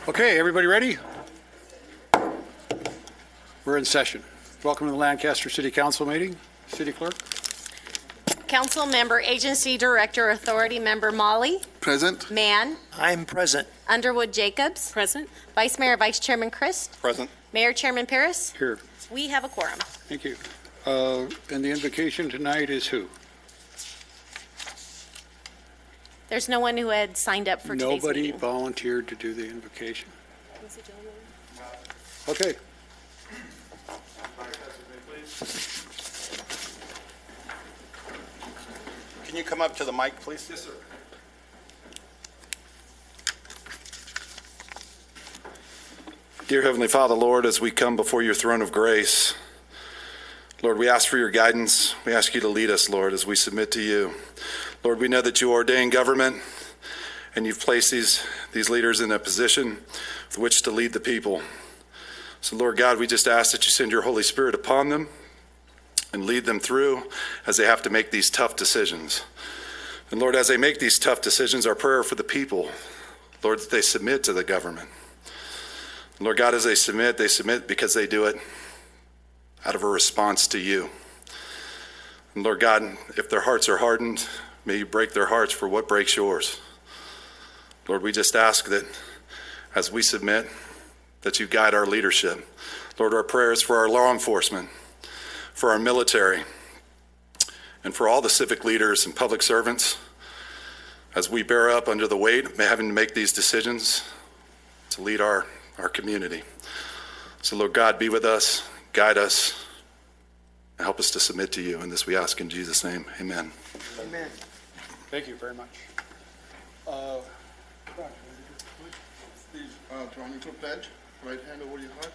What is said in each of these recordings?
Okay, everybody ready? We're in session. Welcome to the Lancaster City Council meeting. City Clerk. Council Member, Agency Director, Authority Member Molly. Present. Mann. I'm present. Underwood Jacobs. Present. Vice Mayor, Vice Chairman Christ. Present. Mayor Chairman Paris. Here. We have a quorum. Thank you. And the invocation tonight is who? There's no one who had signed up for today's Nobody meeting. volunteered to do the invocation. Okay. Can you come up to the mic, please? Yes, sir. Dear Heavenly Father, Lord, as we come before your throne of grace, Lord, we ask for your guidance. We ask you to lead us, Lord, as we submit to you. Lord, we know that you ordain government and you've placed these leaders in a position for which to lead the people. So, Lord God, we just ask that you send your Holy Spirit upon them and lead them through as they have to make these tough decisions. And Lord, as they make these tough decisions, our prayer for the people, Lord, that they submit to the government. And Lord God, as they submit because they do it out of a response to you. And Lord God, if their hearts are hardened, may you break their hearts for what breaks yours. Lord, we just ask that as we submit, that you guide our leadership. Lord, our prayers for our law enforcement, for our military, and for all the civic leaders and public servants, as we bear up under the weight of having to make these decisions to lead our community. So Lord God, be with us, guide us, and help us to submit to you. And this we ask in Jesus' name, amen. Amen. Thank you very much. Please join me to pledge. Right hand over your heart.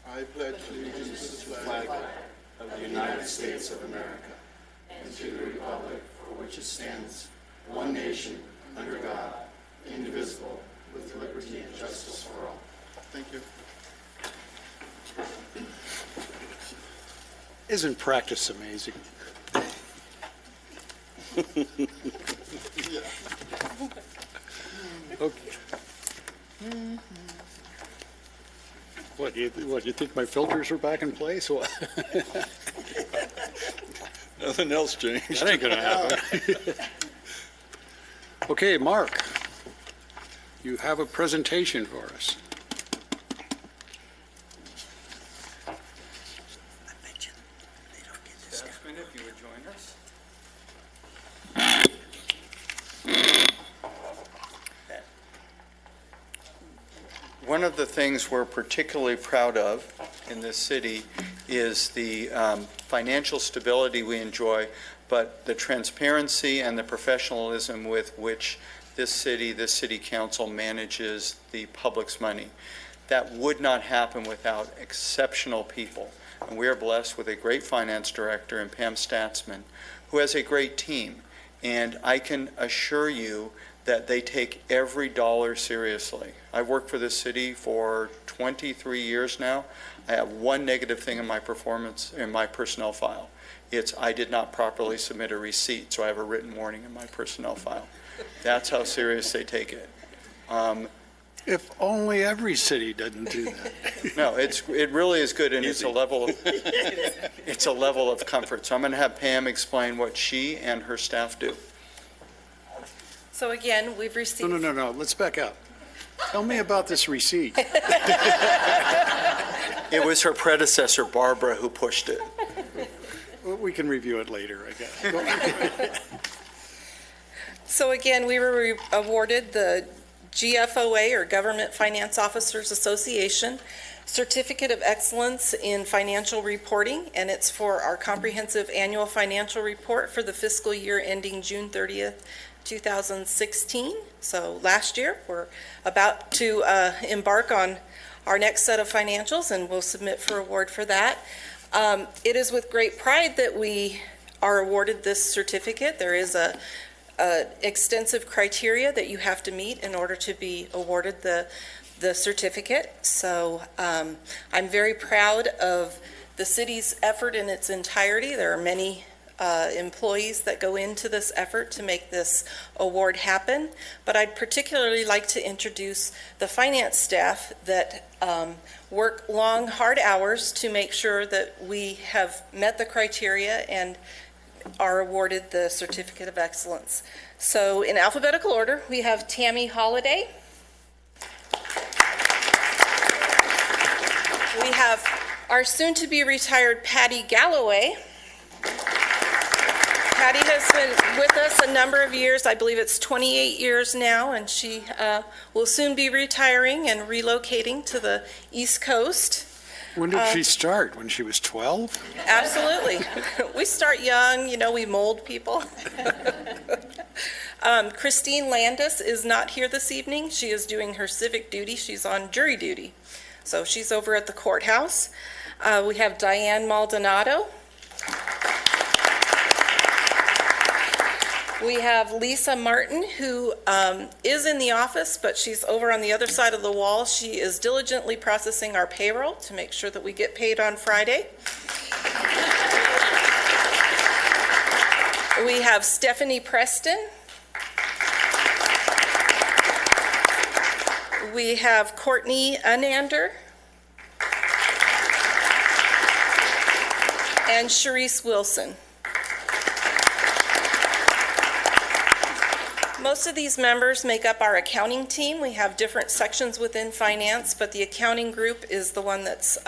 I pledge allegiance to the flag of the United States of America and to the republic for which it stands, one nation, under God, indivisible, with liberty and justice for all. Thank you. Isn't practice amazing? Yeah. Okay. What, you think my filters are back in place? What? Nothing else changed. That ain't gonna happen. Okay, Mark, you have a presentation for us. I bet you they don't get this down. If you would join us. One of the things we're particularly proud of in this city is the financial stability we enjoy, but the transparency and the professionalism with which this city council manages the public's money. That would not happen without exceptional people. And we are blessed with a great finance director in Pam Statsman, who has a great team. And I can assure you that they take every dollar seriously. I've worked for this city for 23 years now. I have one negative thing in my personnel file. It's I did not properly submit a receipt, so I have a written warning in my personnel file. That's how serious they take it. If only every city doesn't do that. No, it really is good, and it's a level of comfort. So I'm going to have Pam explain what she and her staff do. So again, we've received... No. Let's back up. Tell me about this receipt. It was her predecessor, Barbara, who pushed it. Well, we can review it later, I guess. So again, we were awarded the GFOA, or Government Finance Officers Association, Certificate of Excellence in Financial Reporting, and it's for our comprehensive annual financial report for the fiscal year ending June 30th, 2016. So last year, we're about to embark on our next set of financials, and we'll submit for award for that. It is with great pride that we are awarded this certificate. There is a extensive criteria that you have to meet in order to be awarded the certificate. So I'm very proud of the city's effort in its entirety. There are many employees that go into this effort to make this award happen. But I'd particularly like to introduce the finance staff that work long, hard hours to make sure that we have met the criteria and are awarded the Certificate of Excellence. So in alphabetical order, we have Tammy Holliday. We have our soon-to-be retired Patty Galloway. Patty has been with us a number of years. I believe it's 28 years now, and she will soon be retiring and relocating to the East Coast. When did she start? When she was 12? Absolutely. We start young, you know, we mold people. Christine Landis is not here this evening. She is doing her civic duty. She's on jury duty. So she's over at the courthouse. We have Diane Maldonado. We have Lisa Martin, who is in the office, but she's over on the other side of the wall. She is diligently processing our payroll to make sure that we get paid on Friday. We have Stephanie Preston. We have Courtney Unander. And Sharice Wilson. Most of these members make up our accounting team. We have different sections within finance, but the accounting group is the one that's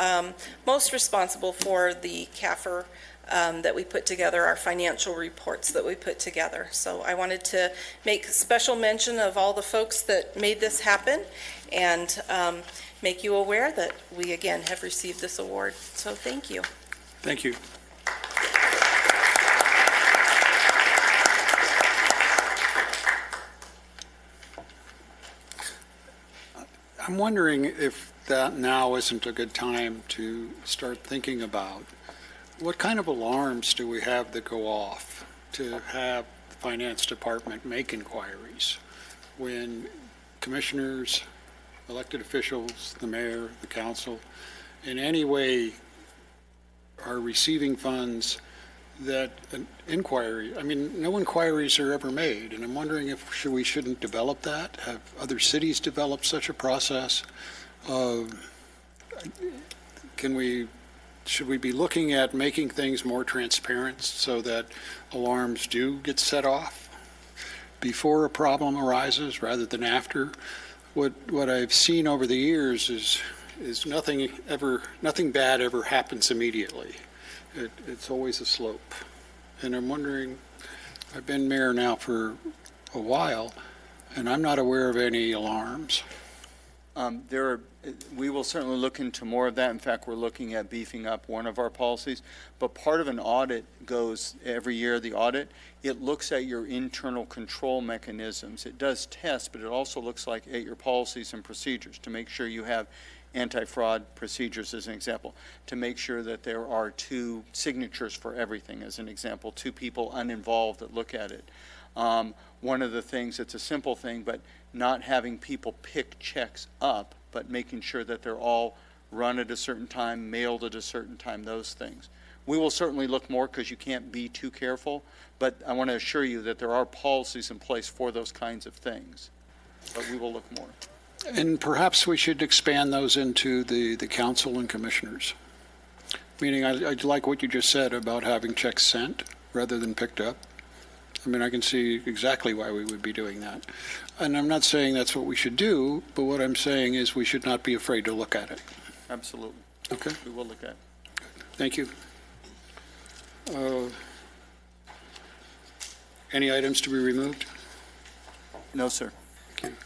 most responsible for the CAFR that we put together, our financial reports that we put together. So I wanted to make special mention of all the folks that made this happen and make you aware that we again have received this award. So thank you. Thank you. I'm wondering if that now isn't a good time to start thinking about what kind of alarms do we have that go off to have the finance department make inquiries when commissioners, elected officials, the mayor, the council, in any way are receiving funds that an inquiry, I mean, no inquiries are ever made, and I'm wondering if we shouldn't develop that, have other cities develop such a process. Should we be looking at making things more transparent so that alarms do get set off before a problem arises rather than after? What I've seen over the years is nothing bad ever happens immediately. It's always a slope. And I'm wondering, I've been mayor now for a while, and I'm not aware of any alarms. We will certainly look into more of that. In fact, we're looking at beefing up one of our policies. But part of an audit goes every year, the audit, it looks at your internal control mechanisms. It does tests, but it also looks at your policies and procedures to make sure you have anti-fraud procedures, as an example, to make sure that there are 2 signatures for everything, as an example, 2 people uninvolved that look at it. One of the things, it's a simple thing, but not having people pick checks up, but making sure that they're all run at a certain time, mailed at a certain time, those things. We will certainly look more because you can't be too careful, but I want to assure you that there are policies in place for those kinds of things. But we will look more. And perhaps we should expand those into the council and commissioners. Meaning, I like what you just said about having checks sent rather than picked up. I mean, I can see exactly why we would be doing that. And I'm not saying that's what we should do, but what I'm saying is we should not be afraid to look at it. Absolutely. Okay. We will look at it. Thank you. Any items to be removed? No, sir. Thank you.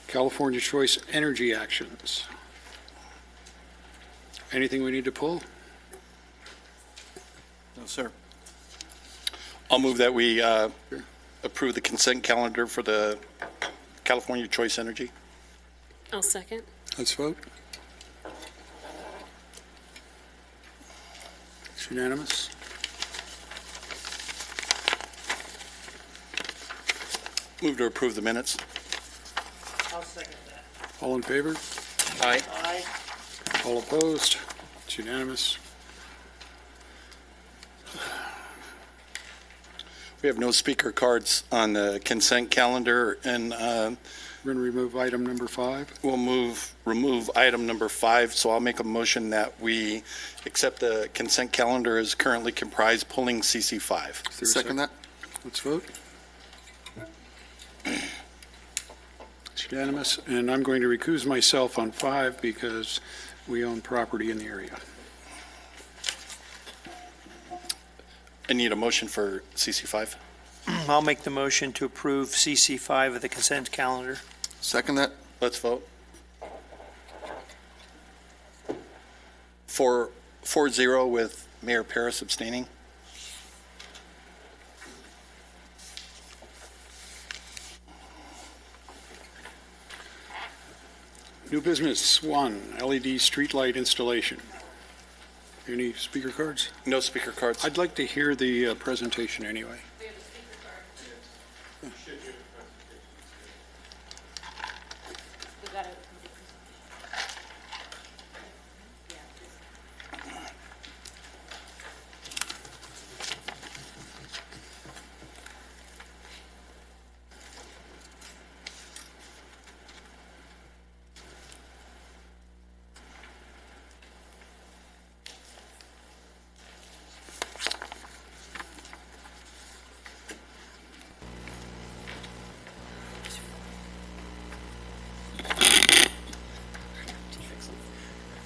California Choice Energy Actions. Anything we need to pull? No, sir. I'll move that we approve the consent calendar for the California Choice Energy. I'll second. Let's vote. It's unanimous. Move to approve the minutes. I'll second that. All in favor? Aye. Aye. All opposed? It's unanimous. We have no speaker cards on the consent calendar, and We're going to remove item number 5. we'll remove item number 5. So I'll make a motion that we accept the consent calendar as currently comprised, pulling CC5. Is there a Second that? Let's vote. It's unanimous, and I'm going to recuse myself on 5 because we own property in the area. I need a motion for CC5. I'll make the motion to approve CC5 of the consent calendar. Second that? Let's vote. 4-0 with Mayor Paris abstaining. New business 1, LED streetlight installation. Any speaker cards? No speaker cards. I'd like to hear the presentation anyway.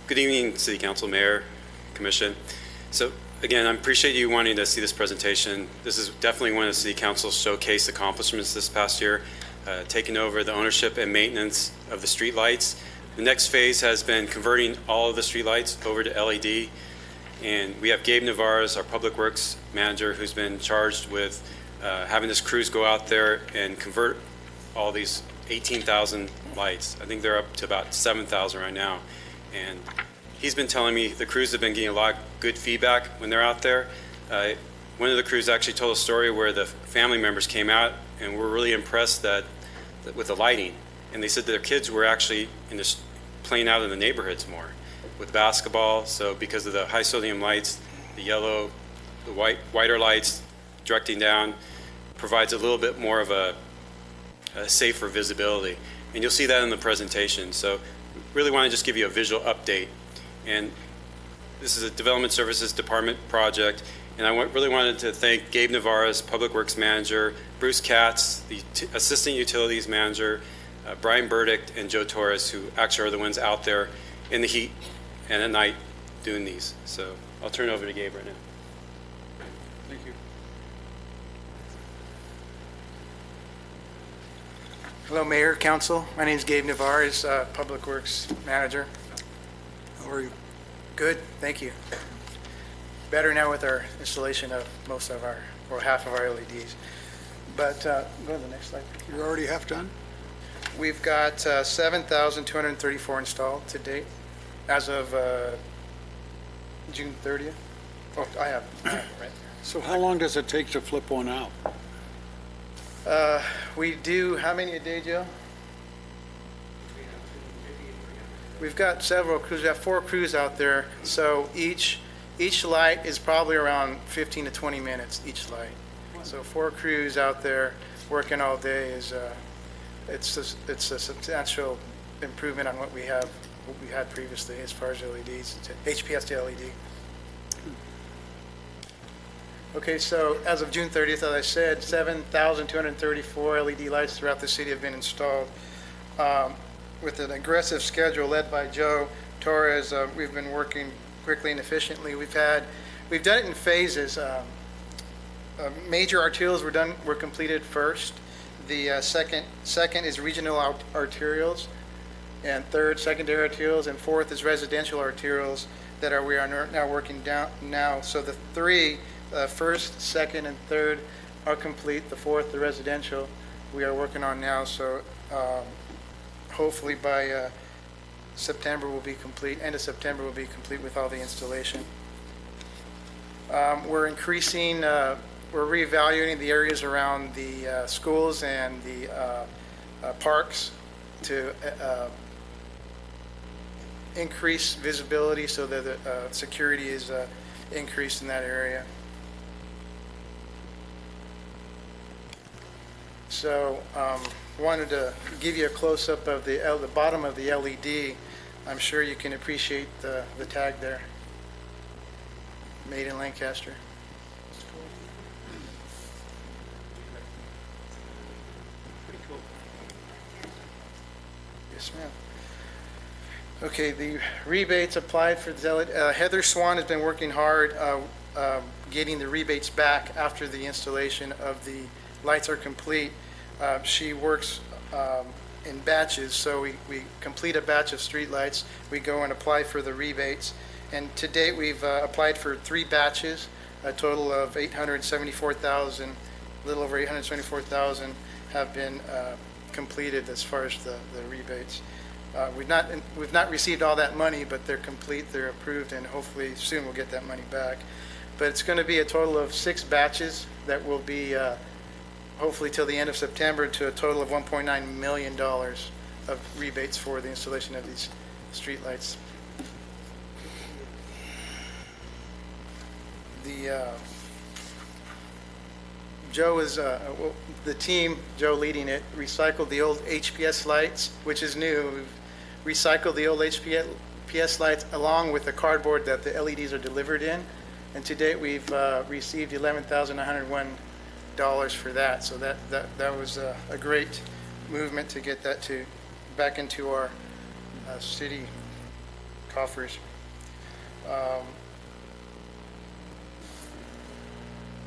Good evening, City Council, Mayor, Commission. So again, I appreciate you wanting to see this presentation. This is definitely one of the City Council's showcase accomplishments this past year, taking over the ownership and maintenance of the streetlights. The next phase has been converting all of the streetlights over to LED, and we have Gabe Navarez, our Public Works Manager, who's been charged with having this crews go out there and convert all these 18,000 lights. I think they're up to about 7,000 right now. And he's been telling me the crews have been getting a lot of good feedback when they're out there. One of the crews actually told a story where the family members came out and were really impressed with the lighting. And they said that their kids were actually playing out in the neighborhoods more with basketball. So because of the high sodium lights, the yellow, the whiter lights directing down provides a little bit more of a safer visibility. And you'll see that in the presentation. So really want to just give you a visual update. And this is a Development Services Department project. And I really wanted to thank Gabe Navarez, Public Works Manager, Bruce Katz, the Assistant Utilities Manager, Brian Burdick, and Joe Torres, who actually are the ones out there in the heat and at night doing these. So I'll turn it over to Gabe right now. Thank you. Hello, Mayor, Council. My name is Gabe Navarez, Public Works Manager. How are you? Good, thank you. Better now with our installation of most of our, or half of our LEDs. But go to the next slide. You're already half done? We've got 7,234 installed to date as of June 30th. Oh, I have it right there. So how long does it take to flip one out? We do, how many a day, Joe? We've got several crews. We have 4 crews out there, so each light is probably around 15 to 20 minutes, each light. So 4 crews out there working all day is, it's a substantial improvement on what we had previously as far as LEDs, HPS to LED. Okay, so as of June 30th, as I said, 7,234 LED lights throughout the city have been installed. With an aggressive schedule led by Joe Torres, we've been working quickly and efficiently. We've done it in phases. Major arterials were completed first. The second is regional arterials, and third, secondary arterials, and fourth is residential arterials that we are now working down now. So the 3, first, second, and third are complete. The fourth, the residential, we are working on now. So hopefully by September will be complete. End of September will be complete with all the installation. We're increasing. We're reevaluating the areas around the schools and the parks to increase visibility so that the security is increased in that area. So wanted to give you a close-up of the bottom of the LED. I'm sure you can appreciate the tag there. Made in Lancaster. Pretty cool. Yes, ma'am. Okay, the rebates applied for the Heather Swan has been working hard getting the rebates back after the installation of the lights are complete. She works in batches, so we complete a batch of street lights, we go and apply for the rebates. And to date, we've applied for 3 batches, a total of 874,000, a little over 874,000 have been completed as far as the rebates. We've not received all that money, but they're complete, they're approved, and hopefully soon we'll get that money back. But it's going to be a total of 6 batches that will be hopefully till the end of September, to a total of $1.9 million of rebates for the installation of these streetlights. Joe is, the team, Joe leading it, recycled the old HPS lights, which is new. We've recycled the old HPS lights along with the cardboard that the LEDs are delivered in. And to date, we've received $11,101 for that. So that was a great movement to get that back into our city coffers.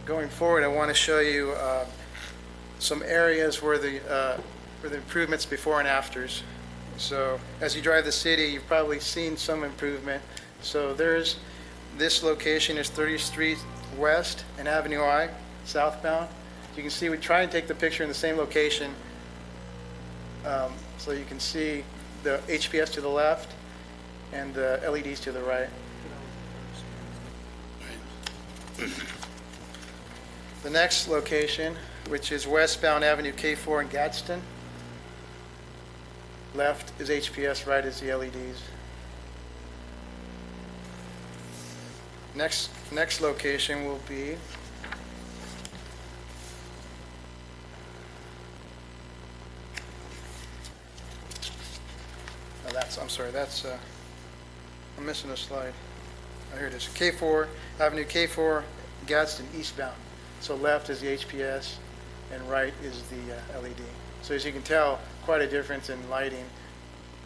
Going forward, I want to show you some areas where the improvements before and afters. So as you drive the city, you've probably seen some improvement. So there's this location is 30th Street West and Avenue I, southbound. You can see we try and take the picture in the same location. So you can see the HPS to the left and the LEDs to the right. The next location, which is westbound Avenue K4 in Gadsden. Left is HPS, right is the LEDs. Next location will be I'm missing a slide. Oh, here it is. K4, Avenue K4, Gadsden eastbound. So left is the HPS and right is the LED. So as you can tell, quite a difference in lighting.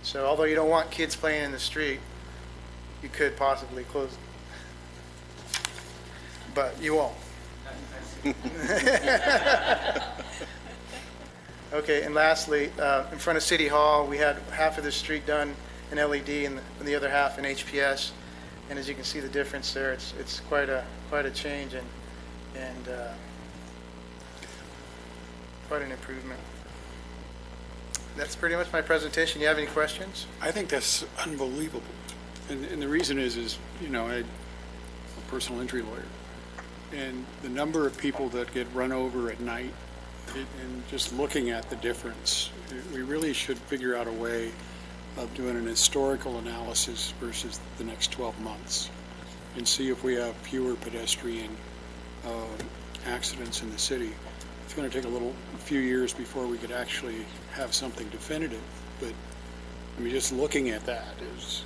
So although you don't want kids playing in the street, you could possibly close, but you won't. Okay, and lastly, in front of City Hall, we had half of the street done in LED and the other half in HPS. And as you can see the difference there, it's quite a change and quite an improvement. That's pretty much my presentation. You have any questions? I think that's unbelievable. And the reason is, you know, I'm a personal injury lawyer. And the number of people that get run over at night, and just looking at the difference, we really should figure out a way of doing an historical analysis versus the next 12 months and see if we have fewer pedestrian accidents in the city. It's going to take a few years before we could actually have something definitive, but I mean, just looking at that is.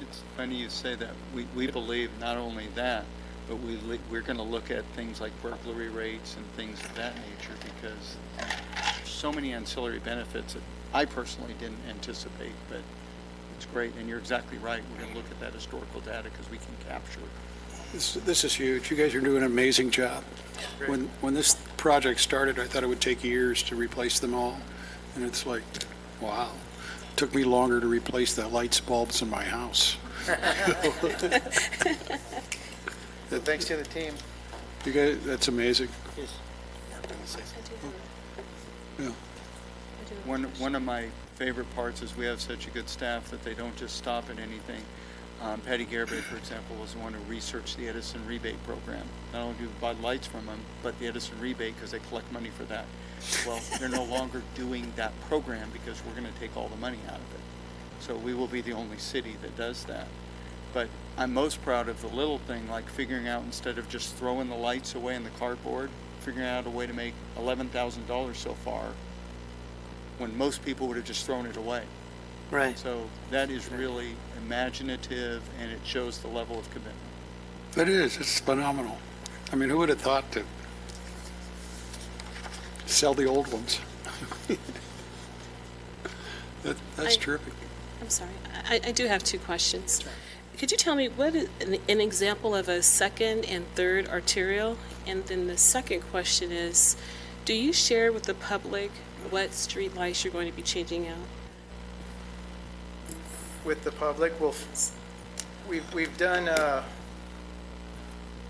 It's funny you say that. We believe not only that, but we're going to look at things like burglary rates and things of that nature, because there's so many ancillary benefits that I personally didn't anticipate, but it's great. And you're exactly right. We're going to look at that historical data because we can capture it. This is huge. You guys are doing an amazing job. When this project started, I thought it would take years to replace them all, and it's like, wow. It took me longer to replace the lights bulbs in my house. Thanks to the team. You guys, that's amazing. Yeah. One of my favorite parts is we have such a good staff that they don't just stop at anything. Patty Garibay, for example, was the one who researched the Edison rebate program. Not only do we buy lights from them, but the Edison rebate, because they collect money for that. Well, they're no longer doing that program because we're going to take all the money out of it. So we will be the only city that does that. But I'm most proud of the little thing, like figuring out, instead of just throwing the lights away in the cardboard, figuring out a way to make $11,000 so far, when most people would have just thrown it away. Right. So that is really imaginative, and it shows the level of commitment. It is, it's phenomenal. I mean, who would have thought to sell the old ones? That's terrific. I'm sorry. I do have two questions. Could you tell me what is an example of a second and third arterial? And then the second question is, do you share with the public what street lights you're going to be changing out? With the public, we've done,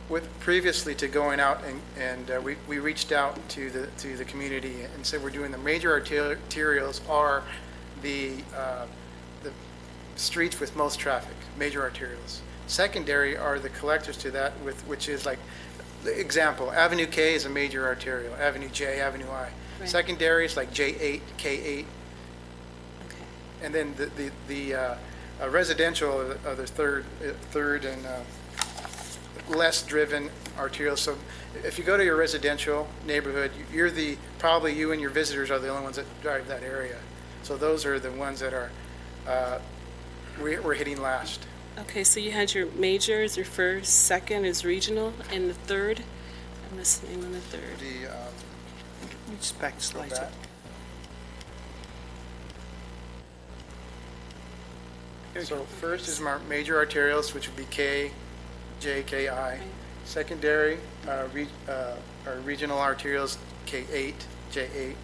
with previously to going out and we reached out to the community and said we're doing the major arterials are the streets with most traffic, major arterials. Secondary are the collectors to that, which is like, example, Avenue K is a major arterial, Avenue J, Avenue I. Right. Secondary is like J8, K8. Okay. And then the residential are the third and less driven arterials. So if you go to your residential neighborhood, probably you and your visitors are the only ones that drive that area. So those are the ones that are we're hitting last. Okay, so you had your majors, your first, second is regional, and the third? I missed the name on the third. Specs lights up. So first is my major arterials, which would be K, J, K, I. Secondary are regional arterials, K8, J8.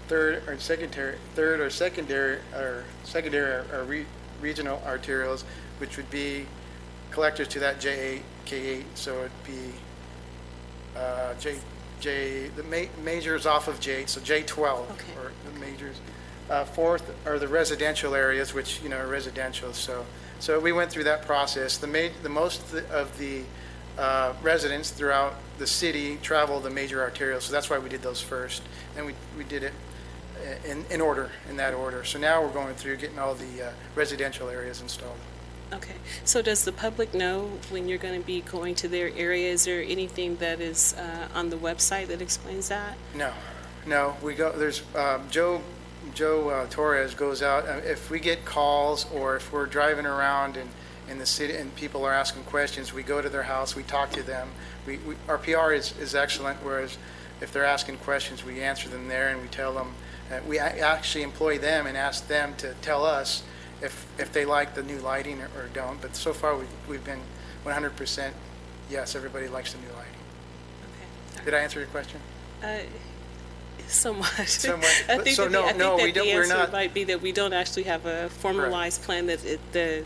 Third or secondary are regional arterials, which would be collectors to that J8, K8. So it'd be the majors off of J8, so J12 Okay. or the majors. Fourth are the residential areas, which are residential. So we went through that process. The most of the residents throughout the city travel the major arterials, so that's why we did those first, and we did it in that order. So now we're going through getting all the residential areas installed. Okay, so does the public know when you're going to be going to their area? Is there anything that is on the website that explains that? No, we go, there's, Joe Torres goes out, if we get calls or if we're driving around in the city and people are asking questions, we go to their house, we talk to them. Our PR is excellent, whereas if they're asking questions, we answer them there and we tell them, we actually employ them and ask them to tell us if they like the new lighting or don't. But so far, we've been 100% yes, everybody likes the new lighting. Okay. Did I answer your question? Somewhat. Somewhat. I think So that no, the, no, I think we that don't- the we're answer not- might be that we don't actually have a formalized plan that the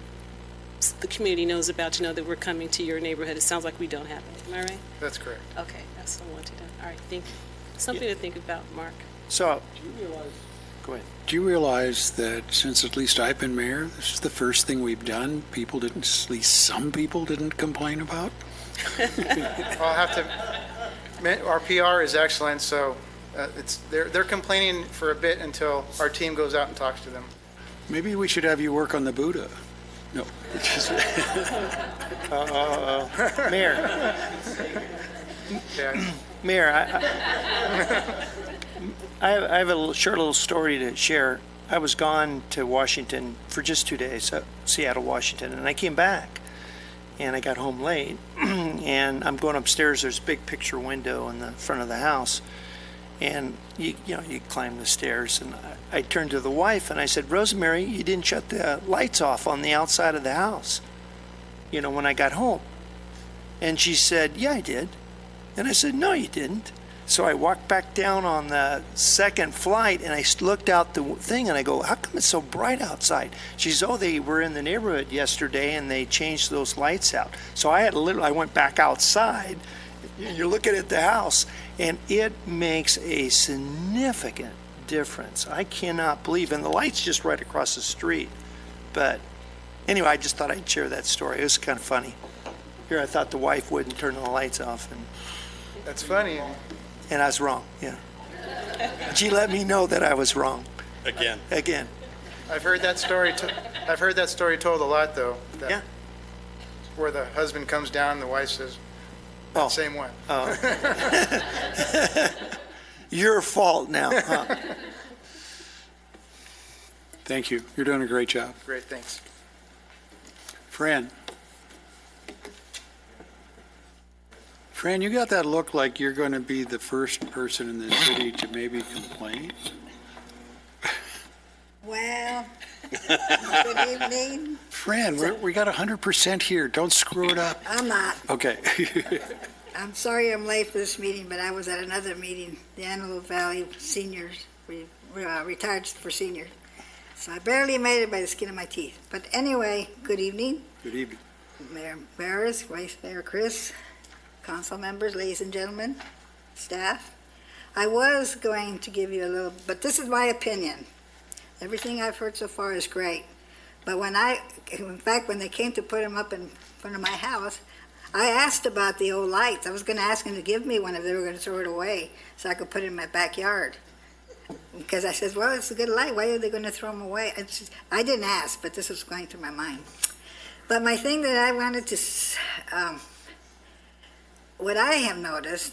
community knows about to know that we're coming to your neighborhood. It sounds like we don't have it. Am I right? That's correct. Okay, that's what I wanted to know. All right, thank you. Something to think about, Mark. So, go ahead. Do you realize that since at least I've been mayor, this is the first thing we've done at least some people didn't complain about? I'll have to, our PR is excellent, so they're complaining for a bit until our team goes out and talks to them. Maybe we should have you work on the Buddha. No. It's just, Mayor, Yeah. Mayor, I have a short little story to share. I was gone to Washington for just 2 days, Seattle, Washington, and I came back, and I got home late, and I'm going upstairs. There's a big picture window in the front of the house, and you climb the stairs, and I turned to the wife, and I said, Rosemary, you didn't shut the lights off on the outside of the house, when I got home. And she said, yeah, I did. And I said, no, you didn't. So I walked back down on the second flight, and I looked out the thing, and I go, how come it's so bright outside? She says, oh, they were in the neighborhood yesterday, and they changed those lights out. So I went back outside. You're looking at the house, and it makes a significant difference. I cannot believe, and the light's just right across the street. But anyway, I just thought I'd share that story. It was kind of funny. Here, I thought the wife wouldn't turn the lights off, and That's funny. I was wrong, yeah. She let me know that I was wrong. Again. I've heard that story. I've heard that story told a lot, though. Yeah. Where the husband comes down, and the wife says, that same one. Your fault now, huh? Thank you. You're doing a great job. Great, thanks. Fran. Fran, you got that look like you're going to be the first person in the city to maybe complain. Well, good evening. Fran, we got 100% here. Don't screw it up. I'm not. Okay. I'm sorry I'm late for this meeting, but I was at another meeting, the Antelope Valley Seniors, retired for seniors. So I barely made it by the skin of my teeth. But anyway, good evening. Good evening. Mayor Barris, Vice Mayor Chris, council members, ladies and gentlemen, staff. I was going to give you a little, but this is my opinion. Everything I've heard so far is great. But in fact, when they came to put them up in front of my house, I asked about the old lights. I was going to ask them to give me one if they were going to throw it away so I could put it in my backyard. Because I said, well, it's a good light. Why are they going to throw them away? I didn't ask, but this was going through my mind. But my thing that I wanted to, what I have noticed,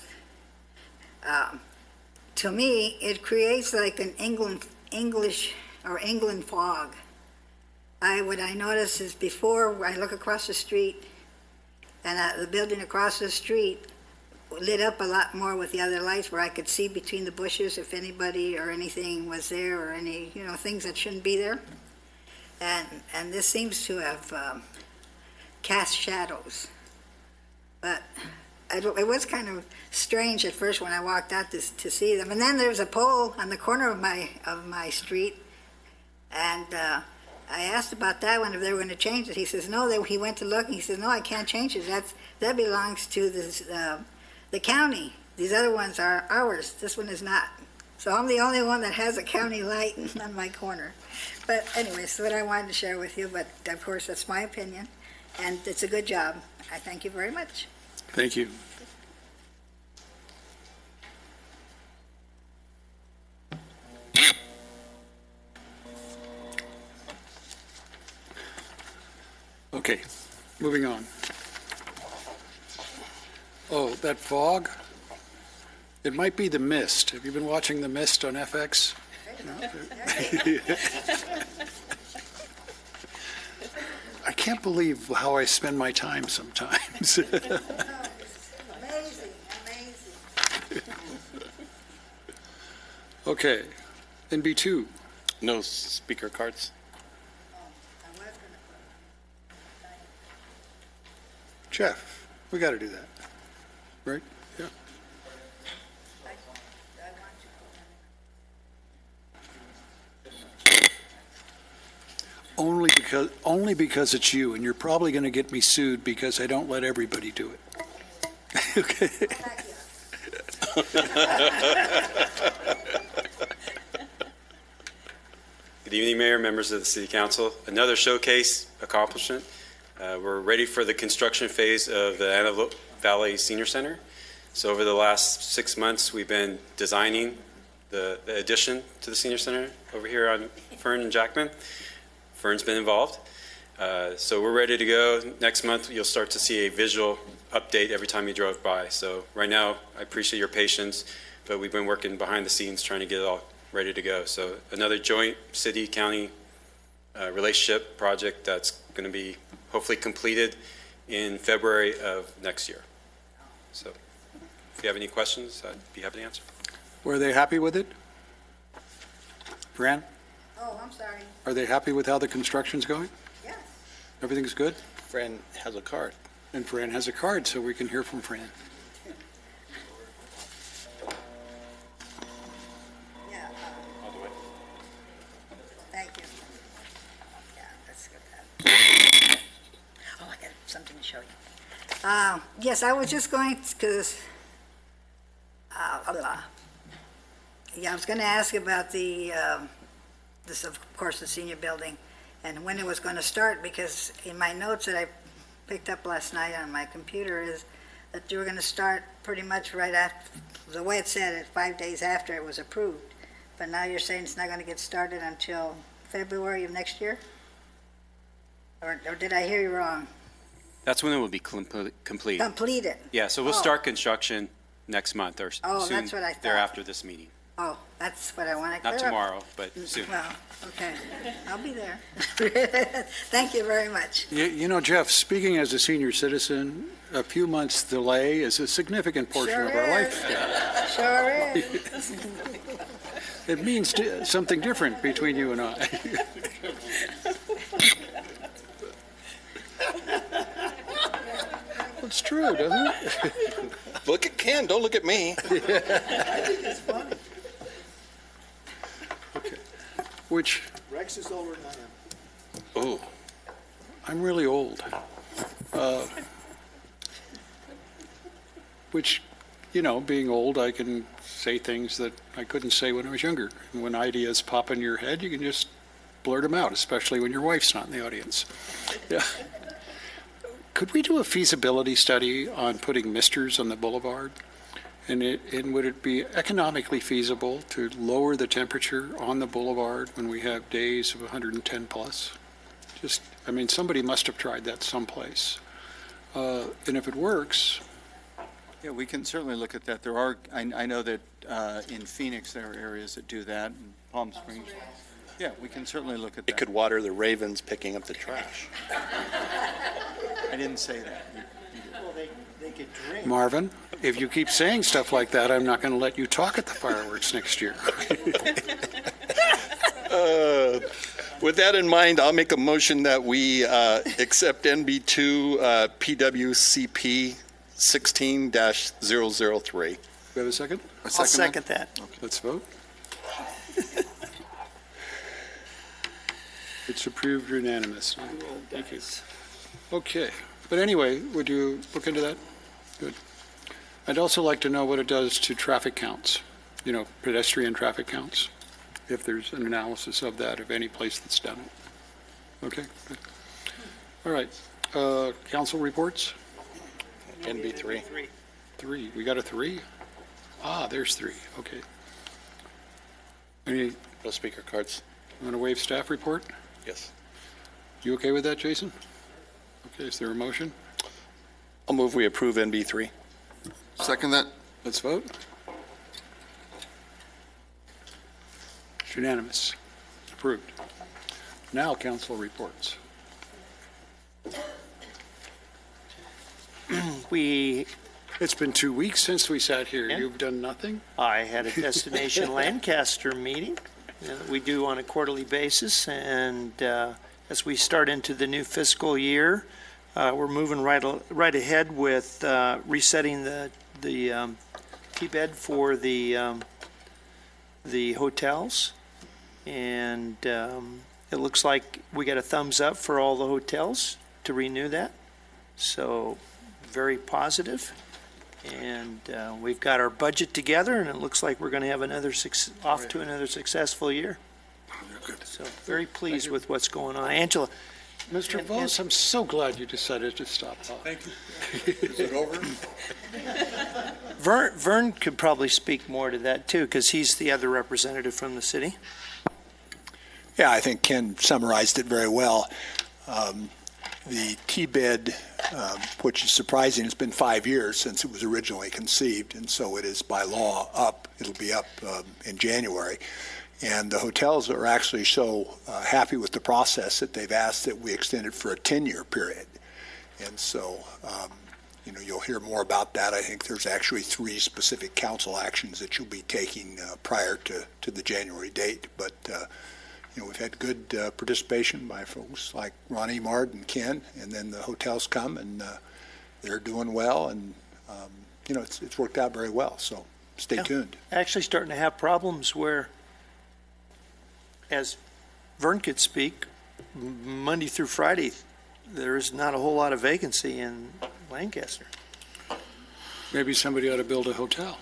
to me, it creates like an England fog. What I notice is before I look across the street, and the building across the street lit up a lot more with the other lights where I could see between the bushes if anybody or anything was there or any, things that shouldn't be there. And this seems to have cast shadows. But it was kind of strange at first when I walked out to see them. And then there's a pole on the corner of my street, and I asked about that one, if they were going to change it. He says, no, he went to look, and he says, no, I can't change it. That belongs to the county. These other ones are ours. This one is not. So I'm the only one that has a county light on my corner. But anyway, that's what I wanted to share with you. But of course, that's my opinion, and it's a good job. I thank you very much. Thank you. Okay, moving on. Oh, that fog? It might be the mist. Have you been watching the mist on FX? I can't believe how I spend my time sometimes. Amazing. Okay, NB2. No speaker cards. Jeff, we got to do that, right? Yeah. Only because it's you, and you're probably going to get me sued because I don't let everybody do it. Okay. Good evening, Mayor, members of the City Council. Another showcase accomplishment. We're ready for the construction phase of the Antelope Valley Senior Center. So over the last 6 months, we've been designing the addition to the Senior Center over here on Fern and Jackman. Fern's been involved. So we're ready to go. Next month, you'll start to see a visual update every time you drove by. So right now, I appreciate your patience, but we've been working behind the scenes trying to get it all ready to go. So another joint city-county relationship project that's going to be hopefully completed in February of next year. So if you have any questions, I'd be happy to answer. Were they happy with it? Fran, Oh, I'm sorry. are they happy with how the construction's going? Yes. Everything's good? Fran has a card. And Fran has a card, so we can hear from Fran. Yeah. Thank you. Yeah, that's good. Oh, I got something to show you. Yes, I was just going, because, yeah, I was going to ask about this, of course, the senior building, and when it was going to start, because in my notes that I picked up last night on my computer is that you were going to start pretty much right after, the way it said it, 5 days after it was approved. But now you're saying it's not going to get started until February of next year? Or did I hear you wrong? That's when it will be complete. Completed? Yeah, so we'll Oh. start construction next month or Oh, soon that's what I thought. thereafter this meeting. Oh, that's what I want to clear Not up. tomorrow, but soon. Well, okay, I'll be there. Thank you very much. You know, Jeff, speaking as a senior citizen, a few months delay is a significant portion Sure of our is. life. Sure is. It means something different between you and I. It's true, doesn't it? Look at Ken, don't look at me. Which, Rex is older than I am. Oh, I'm really old. Which, you know, being old, I can say things that I couldn't say when I was younger. And when ideas pop in your head, you can just blurt them out, especially when your wife's not in the audience. Yeah. Could we do a feasibility study on putting misters on the boulevard? And would it be economically feasible to lower the temperature on the boulevard when we have days of 110 plus? Just, I mean, somebody must have tried that someplace. And if it works, Yeah, we can certainly look at that. There are, I know that in Phoenix, there are areas that do that, in Palm Springs. Yeah, we can certainly look at that. it could water the ravens picking up the trash. I didn't say that. Well, they could drink. Marvin, if you keep saying stuff like that, I'm not going to let you talk at the fireworks next year. With that in mind, I'll make a motion that we accept NB2 PWCP 16-003. We have a second? I'll second that. Let's vote. It's approved unanimously. Thank you. Okay, but anyway, would you look into that? Good. I'd also like to know what it does to traffic counts, you know, pedestrian traffic counts, if there's an analysis of that, of any place that's done it. Okay, good. All right, council reports? NB3. Three, we got a three? Ah, there's three, okay. Any, No speaker cards. want to waive staff report? Yes. You okay with that, Jason? Okay, is there a motion? I'll move we approve NB3. Second that? Let's vote. It's unanimous. Approved. Now, council reports. It's been 2 weeks since we sat here. Yeah. You've done nothing? I had a Destination Lancaster meeting that we do on a quarterly basis, and as we start into the new fiscal year, we're moving right ahead with resetting the T-bed for the hotels, and it looks like we got a thumbs up for all the hotels to renew that, so very positive. And we've got our budget together, and it looks like we're going to have off to another successful year. So very pleased with what's going on. Angela? Mr. Vos, I'm so glad you decided to stop by. Thank you. Is it over? Vern could probably speak more to that, too, because he's the other representative from the city. Yeah, I think Ken summarized it very well. The T-bed, which is surprising, it's been 5 years since it was originally conceived, and so it is by law up. It'll be up in January. And the hotels are actually so happy with the process that they've asked that we extend it for a 10-year period. And so, you'll hear more about that. I think there's actually 3 specific council actions that you'll be taking prior to the January date. But we've had good participation by folks like Ronnie, Mard, and Ken, and then the hotels come, and they're doing well, and, it's worked out very well, so stay tuned. Actually starting to have problems where, as Vern could speak, Monday through Friday, there is not a whole lot of vacancy in Lancaster. Maybe somebody ought to build a hotel.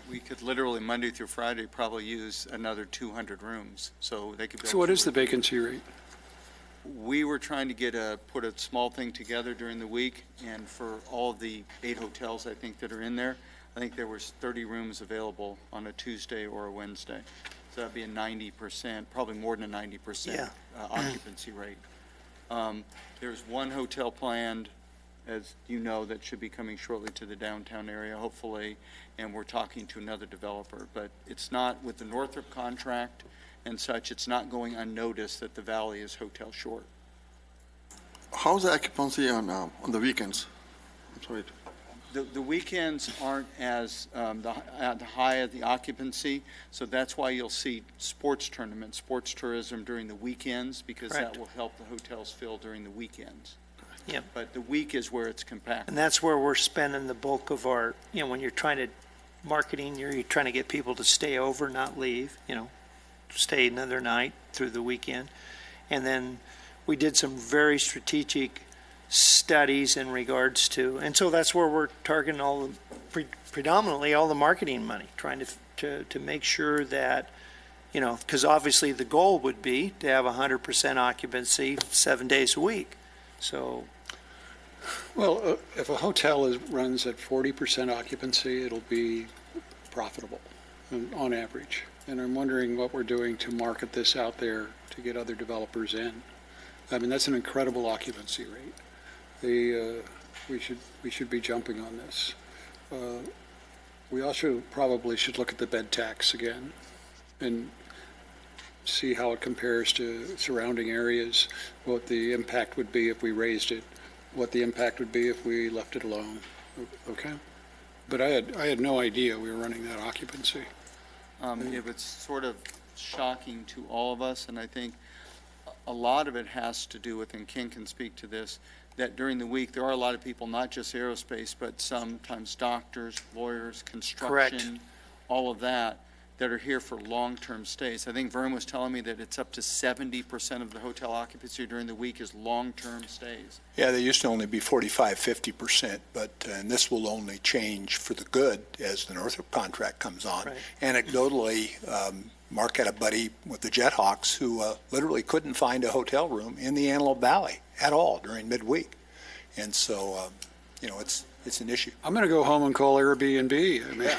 We could literally, Monday through Friday, probably use another 200 rooms, so they could build. So what is the vacancy rate? We were trying to put a small thing together during the week, and for all of the 8 hotels, I think, that are in there, I think there was 30 rooms available on a Tuesday or a Wednesday. So that'd be a 90%, probably more than a 90% occupancy rate. There's one hotel planned, as you know, that should be coming shortly to the downtown area, hopefully, and we're talking to another developer. But it's not, with the Northrop contract and such, it's not going unnoticed that the Valley is hotel short. How's the occupancy on the weekends? I'm sorry. The weekends aren't as the high of the occupancy, so that's why you'll see sports tournaments, sports tourism during the weekends, because Correct. that will help the hotels fill during the weekends. Yep. But the week is where it's compact. And that's where we're spending the bulk of our, when you're trying to marketing, you're trying to get people to stay over, not leave, stay another night through the weekend. And then we did some very strategic studies in regards to, and so that's where we're targeting predominantly all the marketing money, trying to make sure that, because obviously the goal would be to have 100% occupancy 7 days a week. So, Well, if a hotel runs at 40% occupancy, it'll be profitable on average. And I'm wondering what we're doing to market this out there to get other developers in. I mean, that's an incredible occupancy rate. We should be jumping on this. We also probably should look at the bed tax again and see how it compares to surrounding areas, what the impact would be if we raised it, what the impact would be if we left it alone. Okay? But I had no idea we were running that occupancy. It was sort of shocking to all of us, and I think a lot of it has to do with, and Ken can speak to this, that during the week there are a lot of people, not just aerospace, but sometimes doctors, lawyers, construction, Correct. all of that are here for long-term stays. I think Vern was telling me that it's up to 70% of the hotel occupancy during the week is long-term stays. Yeah, they used to only be 45, 50%, and this will only change for the good as the Northrop contract comes on. Right. Anecdotally, Mark had a buddy with the Jethawks who literally couldn't find a hotel room in the Antelope Valley at all during midweek. And so, it's an issue. I'm going to go home and call Airbnb. I mean,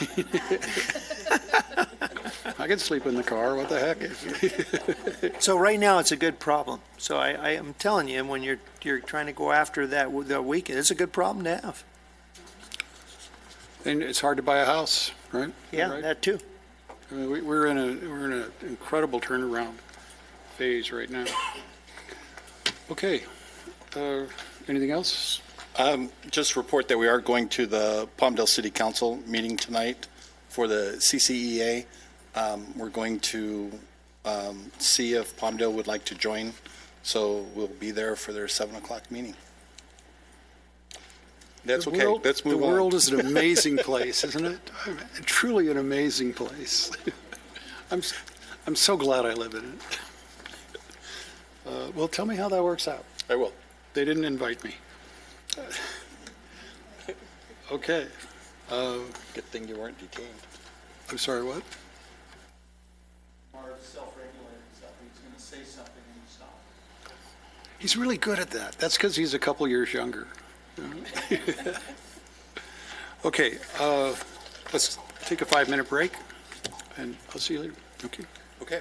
I can sleep in the car. What the heck? so right now it's a good problem. So I am telling you, when you're trying to go after that weekend, it's a good problem to have. And it's hard to buy a house, right? Yeah, Right? that too. I mean, we're in an incredible turnaround phase right now. Okay. Anything else? Just report that we are going to the Palmdale City Council meeting tonight for the CCEA. We're going to see if Palmdale would like to join, so we'll be there for their 7 o'clock meeting. That's okay. Let's move on. The world is an amazing place, isn't it? Truly an amazing place. I'm so glad I live in it. Well, tell me how that works out. I will. They didn't invite me. Okay. Good thing you weren't detained. I'm sorry, what? Marv self-regulated himself. He's going to say something and he stopped. He's really good at that. That's because he's a couple years younger. Okay, let's take a 5-minute break, and I'll see you later. Okay. Okay.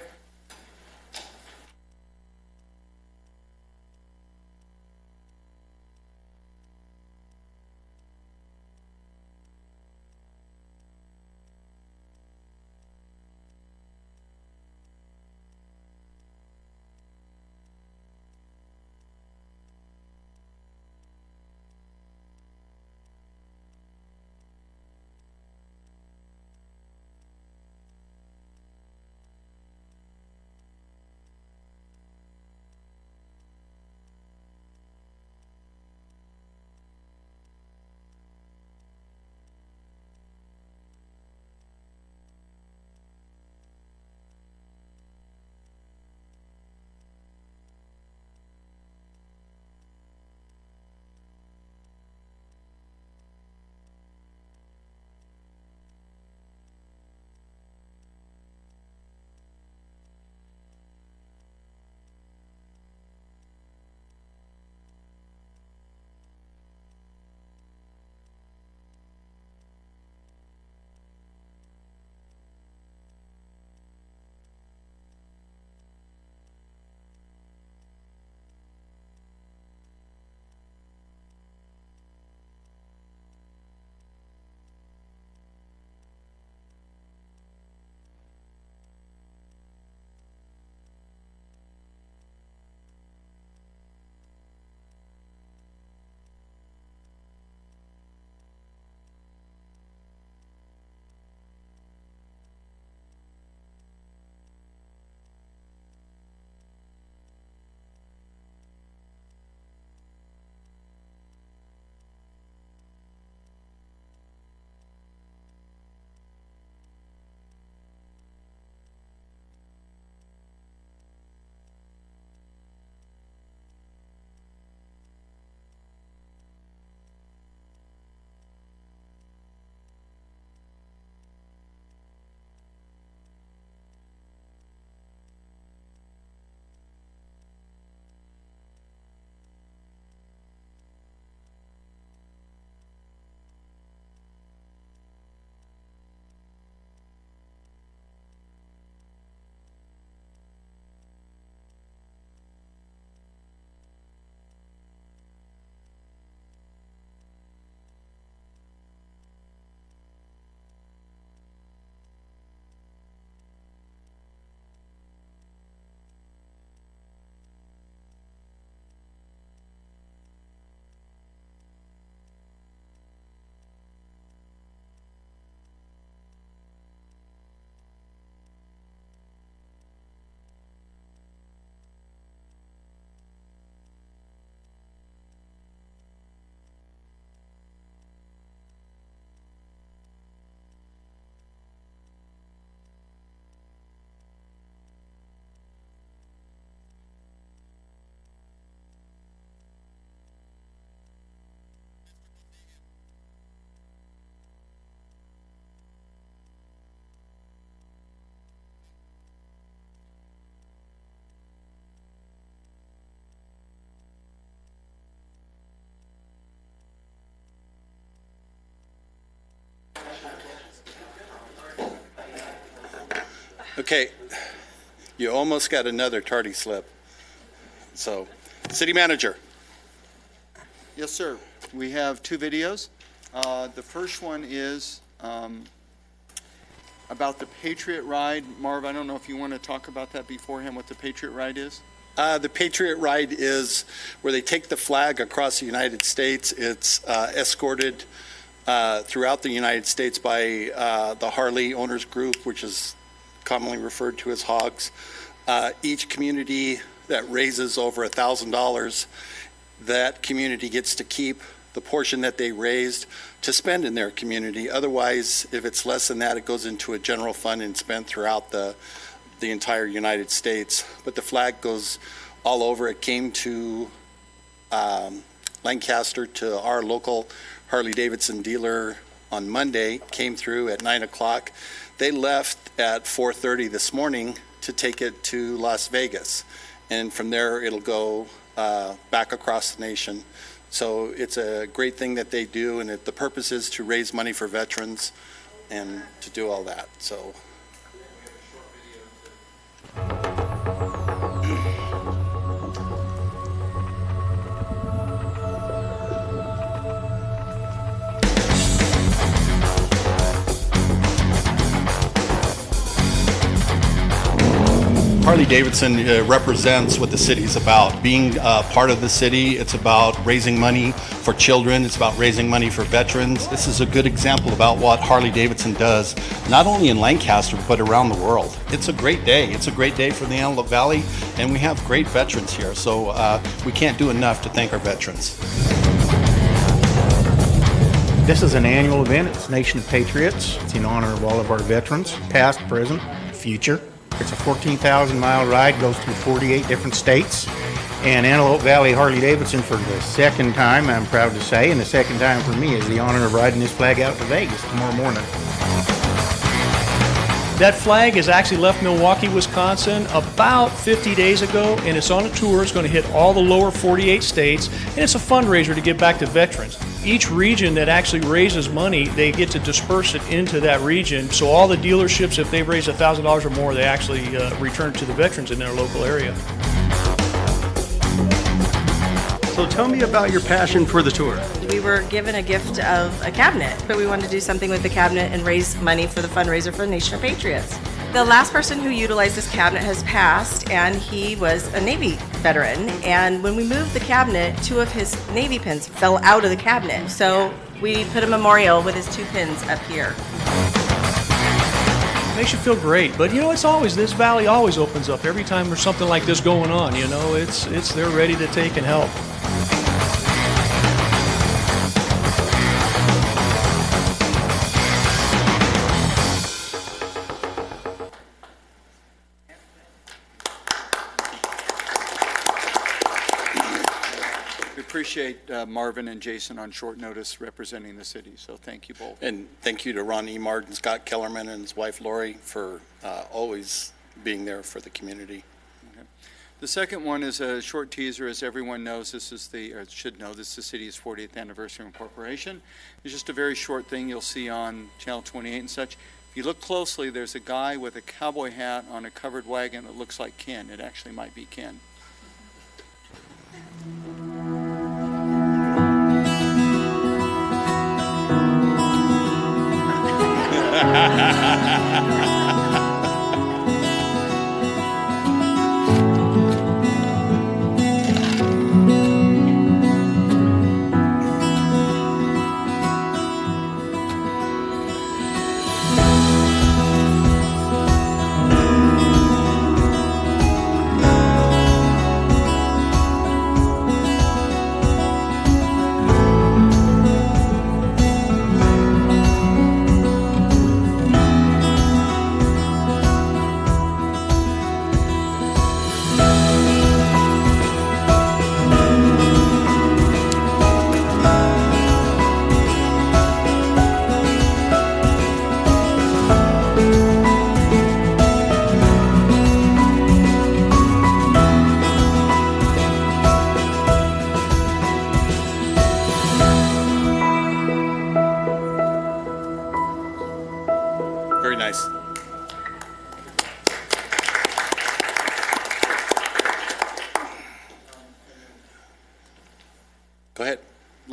Okay, you almost got another tardy slip. So, City Manager. Yes, sir. We have two videos. The first one is about the Patriot Ride. Marv, I don't know if you want to talk about that beforehand, what the Patriot Ride is? The Patriot Ride is where they take the flag across the United States. It's escorted throughout the United States by the Harley Owners Group, which is commonly referred to as HOGS. Each community that raises over $1,000, that community gets to keep the portion that they raised to spend in their community. Otherwise, if it's less than that, it goes into a general fund and spent throughout the entire United States. But the flag goes all over. It came to Lancaster to our local Harley-Davidson dealer on Monday, came through at 9 o'clock. They left at 4:30 this morning to take it to Las Vegas. And from there, it'll go back across the nation. So it's a great thing that they do, and the purpose is to raise money for veterans and to do all that. So. Harley-Davidson represents what the city's about. Being part of the city, it's about raising money for children, it's about raising money for veterans. This is a good example about what Harley-Davidson does, not only in Lancaster, but around the world. It's a great day. It's a great day for the Antelope Valley, and we have great veterans here, so we can't do enough to thank our veterans. This is an annual event. It's Nation of Patriots. It's in honor of all of our veterans, past, present, future. It's a 14,000-mile ride, goes through 48 different states. And Antelope Valley Harley-Davidson, for the second time, I'm proud to say, and the second time for me, is the honor of riding this flag out to Vegas tomorrow morning. That flag has actually left Milwaukee, Wisconsin about 50 days ago, and it's on a tour. It's going to hit all the lower 48 states, and it's a fundraiser to give back to veterans. Each region that actually raises money, they get to disperse it into that region. So all the dealerships, if they've raised $1,000 or more, they actually return it to the veterans in their local area. So tell me about your passion for the tour. We were given a gift of a cabinet, but we wanted to do something with the cabinet and raise money for the fundraiser for the Nation of Patriots. The last person who utilized this cabinet has passed, and he was a Navy veteran. And when we moved the cabinet, 2 of his Navy pins fell out of the cabinet. So we put a memorial with his 2 pins up here. Makes you feel great, but you know, it's always, this valley always opens up every time there's something like this going on. You know, it's they're ready to take and help. We appreciate Marvin and Jason on short notice representing the city, so thank you both. And thank you to Ron Emard and Scott Kellerman and his wife Lori for always being there for the community. Okay. The second one is a short teaser. As everyone knows, this is should know, this is the city's 40th anniversary of incorporation. It's just a very short thing you'll see on Channel 28 and such. If you look closely, there's a guy with a cowboy hat on a covered wagon that looks like Ken. It actually might be Ken.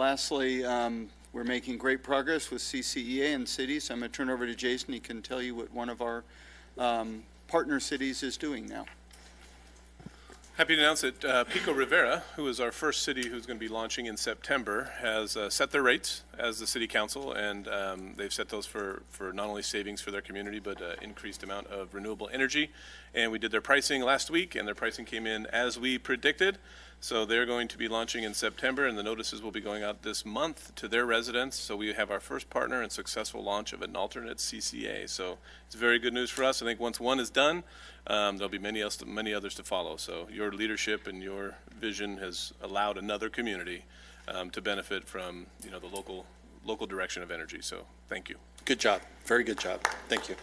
lastly, we're making great progress with CCEA and cities. I'm going to turn over to Jason. He can tell you what one of our partner cities is doing now. Happy to announce that Pico Rivera, who is our first city who's going to be launching in September, has set their rates as the city council, and they've set those for not only savings for their community, but increased amount of renewable energy. And we did their pricing last week, and their pricing came in as we predicted. So they're going to be launching in September, and the notices will be going out this month to their residents. So we have our first partner and successful launch of an alternate CCA. So it's very good news for us. I think once one is done, there'll be many others to follow. So your leadership and your vision has allowed another community to benefit from the local direction of energy. So thank you. Good job. Very good job. Thank you.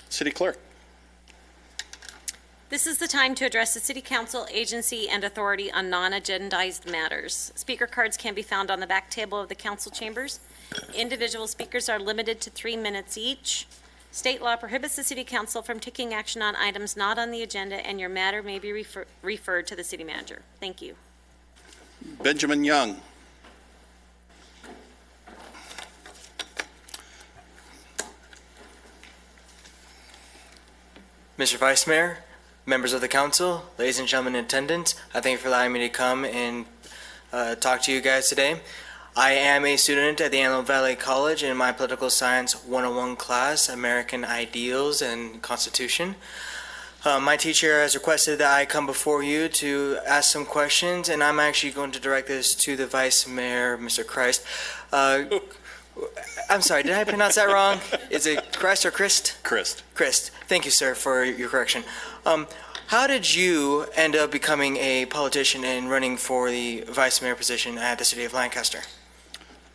City Clerk. This is the time to address the City Council, agency, and authority on non-agendized matters. Speaker cards can be found on the back table of the council chambers. Individual speakers are limited to 3 minutes each. State law prohibits the City Council from taking action on items not on the agenda, and your matter may be referred to the City Manager. Thank you. Benjamin Young. Mr. Vice Mayor, members of the council, ladies and gentlemen in attendance, I thank you for allowing me to come and talk to you guys today. I am a student at the Antelope Valley College in my Political Science 101 class, American Ideals and Constitution. My teacher has requested that I come before you to ask some questions, and I'm actually going to direct this to the Vice Mayor, Mr. Christ. I'm sorry, did I pronounce that wrong? Is it Christ or Christ? Christ. Christ. Thank you, sir, for your correction. How did you end up becoming a politician and running for the vice mayor position at the city of Lancaster?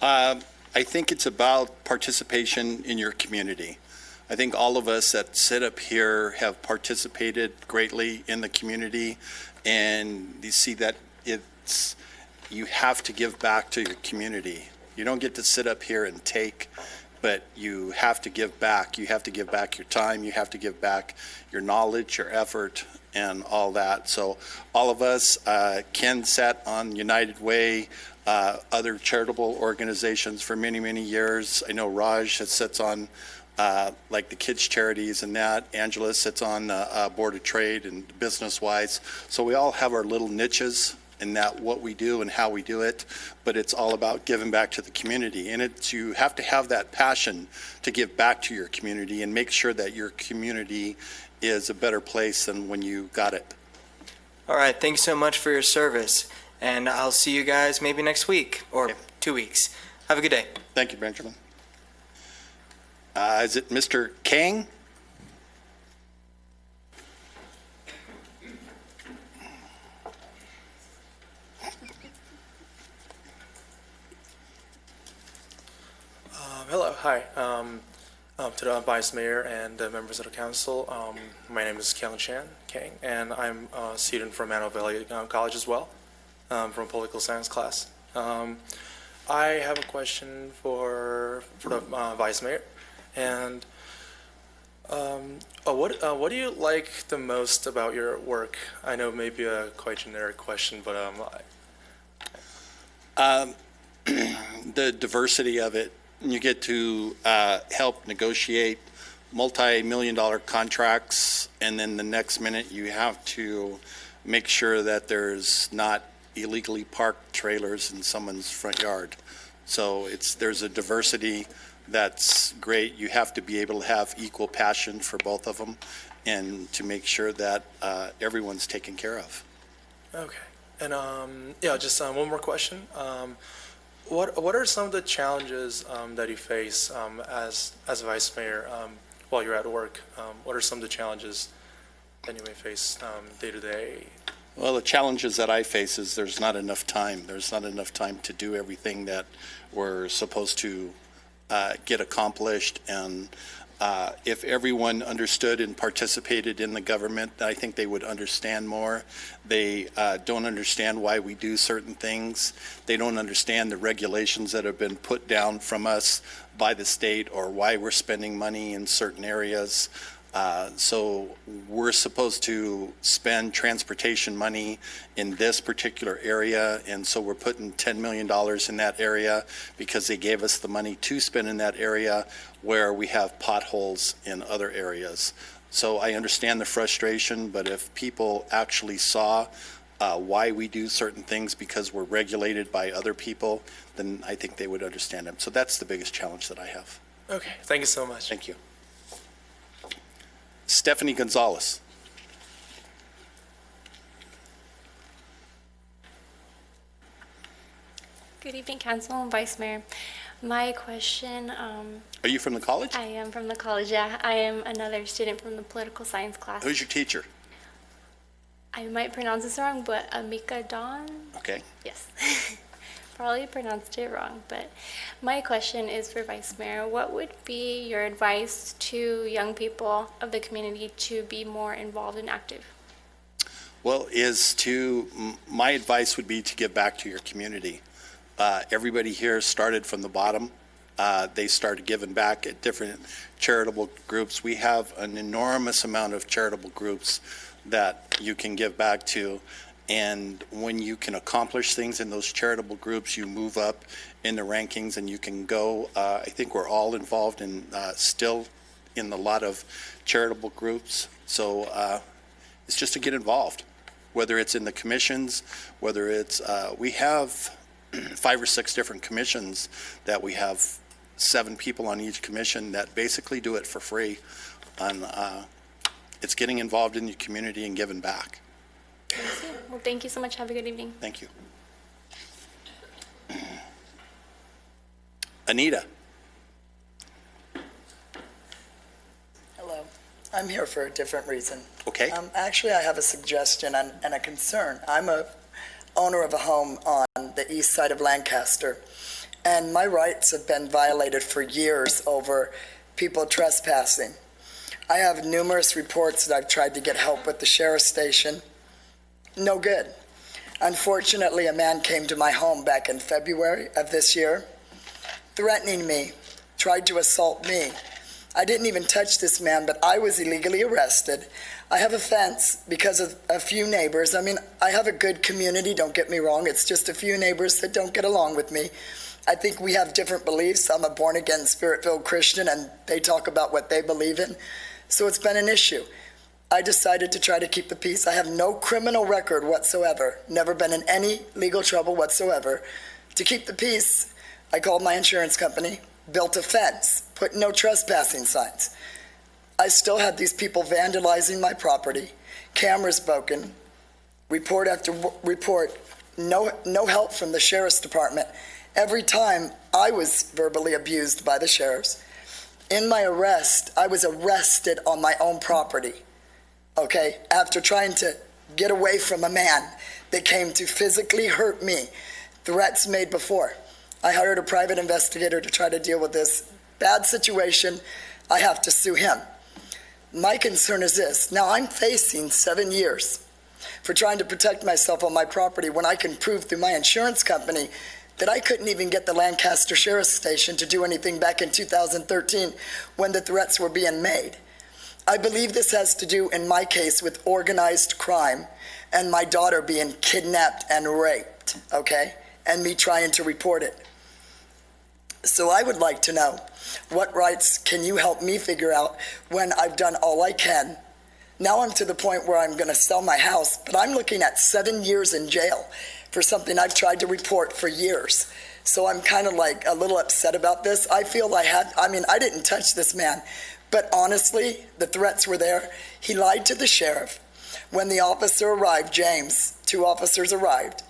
I think it's about participation in your community. I think all of us that sit up here have participated greatly in the community, and you see that you have to give back to your community. You don't get to sit up here and take, but you have to give back. You have to give back your time. You have to give back your knowledge, your effort, and all that. So all of us, Ken sat on United Way, other charitable organizations for many, many years. I know Raj sits on like the kids' charities and that. Angela sits on Board of Trade and business-wise. So we all have our little niches in that what we do and how we do it, but it's all about giving back to the community. And you have to have that passion to give back to your community and make sure that your community is a better place than when you got it. All right, thanks so much for your service, and I'll see you guys maybe next week or 2 weeks. Have a good day. Thank you, Benjamin. Is it Mr. Kang? Hello, hi. To the Vice Mayor and members of the council, my name is Kellen Chan Kang, and I'm a student from Antelope Valley College as well, from political science class. I have a question for the Vice Mayor, and what do you like the most about your work? I know maybe a quite generic question, but the diversity of it. You get to help negotiate multi-million-dollar contracts, and then the next minute you have to make sure that there's not illegally parked trailers in someone's front yard. So there's a diversity that's great. You have to be able to have equal passion for both of them and to make sure that everyone's taken care of. Okay. And yeah, just one more question. What are some of the challenges that you face as a vice mayor while you're at work? What are some of the challenges that you may face day to day? Well, the challenges that I face is there's not enough time. There's not enough time to do everything that we're supposed to get accomplished. And if everyone understood and participated in the government, I think they would understand more. They don't understand why we do certain things. They don't understand the regulations that have been put down from us by the state or why we're spending money in certain areas. So we're supposed to spend transportation money in this particular area, and so we're putting $10 million in that area because they gave us the money to spend in that area where we have potholes in other areas. So I understand the frustration, but if people actually saw why we do certain things because we're regulated by other people, then I think they would understand it. So that's the biggest challenge that I have. Okay, thank you so much. Thank you. Stephanie Gonzalez. Good evening, Council and Vice Mayor. My question, Are you from the college? I am from the college, yeah. I am another student from the political science class. Who's your teacher? I might pronounce this wrong, but Amika Dawn? Okay. Yes. Probably pronounced it wrong, but my question is for Vice Mayor. What would be your advice to young people of the community to be more involved and active? Well, my advice would be to give back to your community. Everybody here started from the bottom. They started giving back at different charitable groups. We have an enormous amount of charitable groups that you can give back to. And when you can accomplish things in those charitable groups, you move up in the rankings and you can go. I think we're all involved in still in a lot of charitable groups. So it's just to get involved, whether it's in the commissions, whether it's, we have 5 or 6 different commissions that we have 7 people on each commission that basically do it for free. And it's getting involved in your community and giving back. Well, thank you so much. Have a good evening. Thank you. Anita. Hello. I'm here for a different reason. Okay. Actually, I have a suggestion and a concern. I'm a owner of a home on the east side of Lancaster, and my rights have been violated for years over people trespassing. I have numerous reports that I've tried to get help with the sheriff's station. No good. Unfortunately, a man came to my home back in February of this year, threatening me, tried to assault me. I didn't even touch this man, but I was illegally arrested. I have a fence because of a few neighbors. I mean, I have a good community, don't get me wrong. It's just a few neighbors that don't get along with me. I think we have different beliefs. I'm a born-again, spirit-filled Christian, and they talk about what they believe in. So it's been an issue. I decided to try to keep the peace. I have no criminal record whatsoever, never been in any legal trouble whatsoever. To keep the peace, I called my insurance company, built a fence, put no trespassing signs. I still had these people vandalizing my property, cameras broken, report after report, no help from the sheriff's department. Every time I was verbally abused by the sheriffs. In my arrest, I was arrested on my own property. Okay, after trying to get away from a man that came to physically hurt me, threats made before. I hired a private investigator to try to deal with this bad situation. I have to sue him. My concern is this. Now I'm facing 7 years for trying to protect myself on my property when I can prove through my insurance company that I couldn't even get the Lancaster Sheriff's Station to do anything back in 2013 when the threats were being made. I believe this has to do, in my case, with organized crime and my daughter being kidnapped and raped, okay, and me trying to report it. So I would like to know, what rights can you help me figure out when I've done all I can? Now I'm to the point where I'm going to sell my house, but I'm looking at 7 years in jail for something I've tried to report for years. So I'm kind of like a little upset about this. I feel I didn't touch this man. But honestly, the threats were there. He lied to the sheriff. When the officer arrived, James, 2 officers arrived.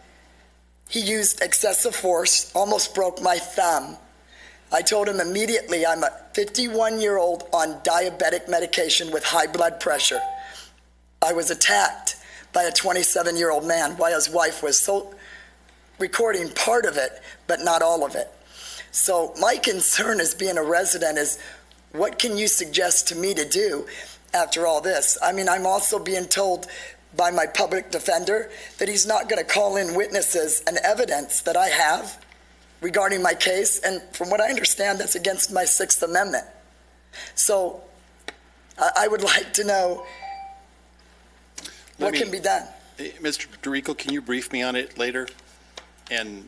He used excessive force, almost broke my thumb. I told him immediately I'm a 51-year-old on diabetic medication with high blood pressure. I was attacked by a 27-year-old man while his wife was recording part of it, but not all of it. So my concern as being a resident is, what can you suggest to me to do after all this? I mean, I'm also being told by my public defender that he's not going to call in witnesses and evidence that I have regarding my case. And from what I understand, that's against my 6th Amendment. So I would like to know what can be done. Mr. DeRico, can you brief me on it later? And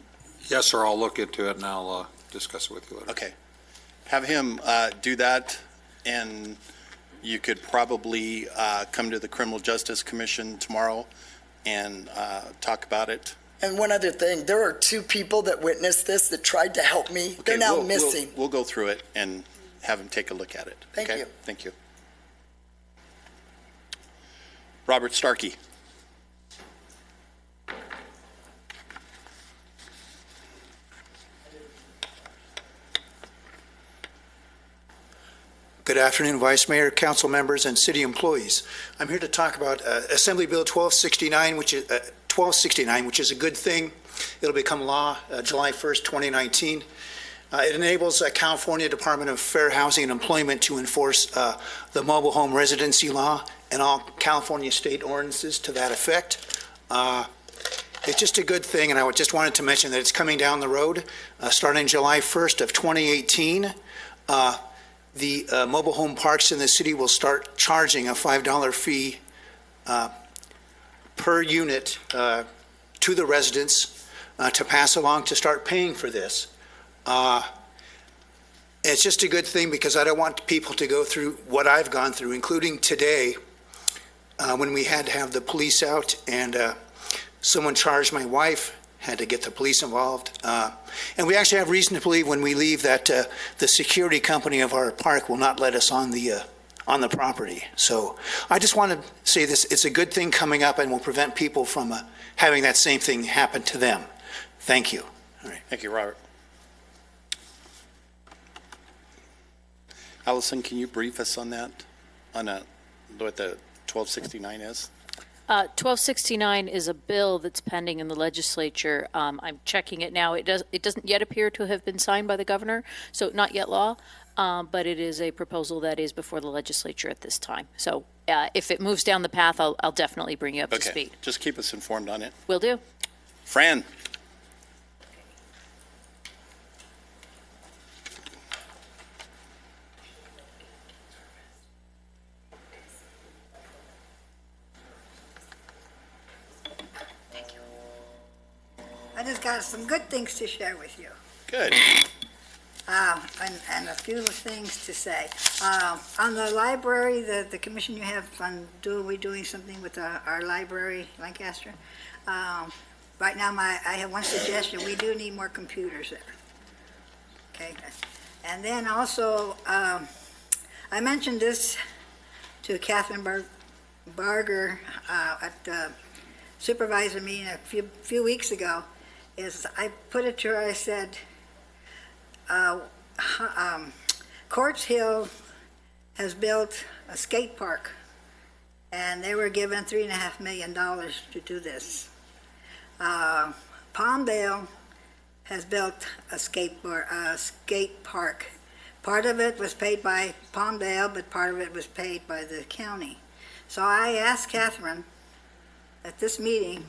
Yes, sir, I'll look into it and I'll discuss it with you later. okay, have him do that, and you could probably come to the Criminal Justice Commission tomorrow and talk about it. And one other thing, there are 2 people that witnessed this that tried to help me. Okay, They're now missing. We'll go through it and have him take a look at it. Thank okay? you. Thank you. Robert Starkey. Good afternoon, Vice Mayor, council members, and city employees. I'm here to talk about Assembly Bill 1269, which is a good thing. It'll become law July 1st, 2019. It enables California Department of Fair Housing and Employment to enforce the mobile home residency law and all California state ordinances to that effect. It's just a good thing, and I just wanted to mention that it's coming down the road starting July 1st of 2018. The mobile home parks in the city will start charging a $5 fee per unit to the residents to pass along to start paying for this. It's just a good thing because I don't want people to go through what I've gone through, including today when we had to have the police out and someone charged my wife, had to get the police involved. And we actually have reason to believe when we leave that the security company of our park will not let us on the property. So I just want to say this, it's a good thing coming up and will prevent people from having that same thing happen to them. Thank you. All right. Thank you, Robert. Allison, can you brief us on that, on what the 1269 is? 1269 is a bill that's pending in the legislature. I'm checking it now. It doesn't yet appear to have been signed by the governor, so not yet law, but it is a proposal that is before the legislature at this time. So if it moves down the path, I'll definitely bring you up to speed. Just keep us informed on it. Will do. Fran. I just got some good things to share with you. Good. And a few things to say. On the library, the commission you have on doing something with our library, Lancaster. Right now, I have one suggestion. We do need more computers there. Okay. And then also, I mentioned this to Catherine Barger at the supervisor meeting a few weeks ago. I put it to her, I said, Courts Hill has built a skate park, and they were given $3.5 million to do this. Palmdale has built a skate park. Part of it was paid by Palmdale, but part of it was paid by the county. So I asked Catherine at this meeting,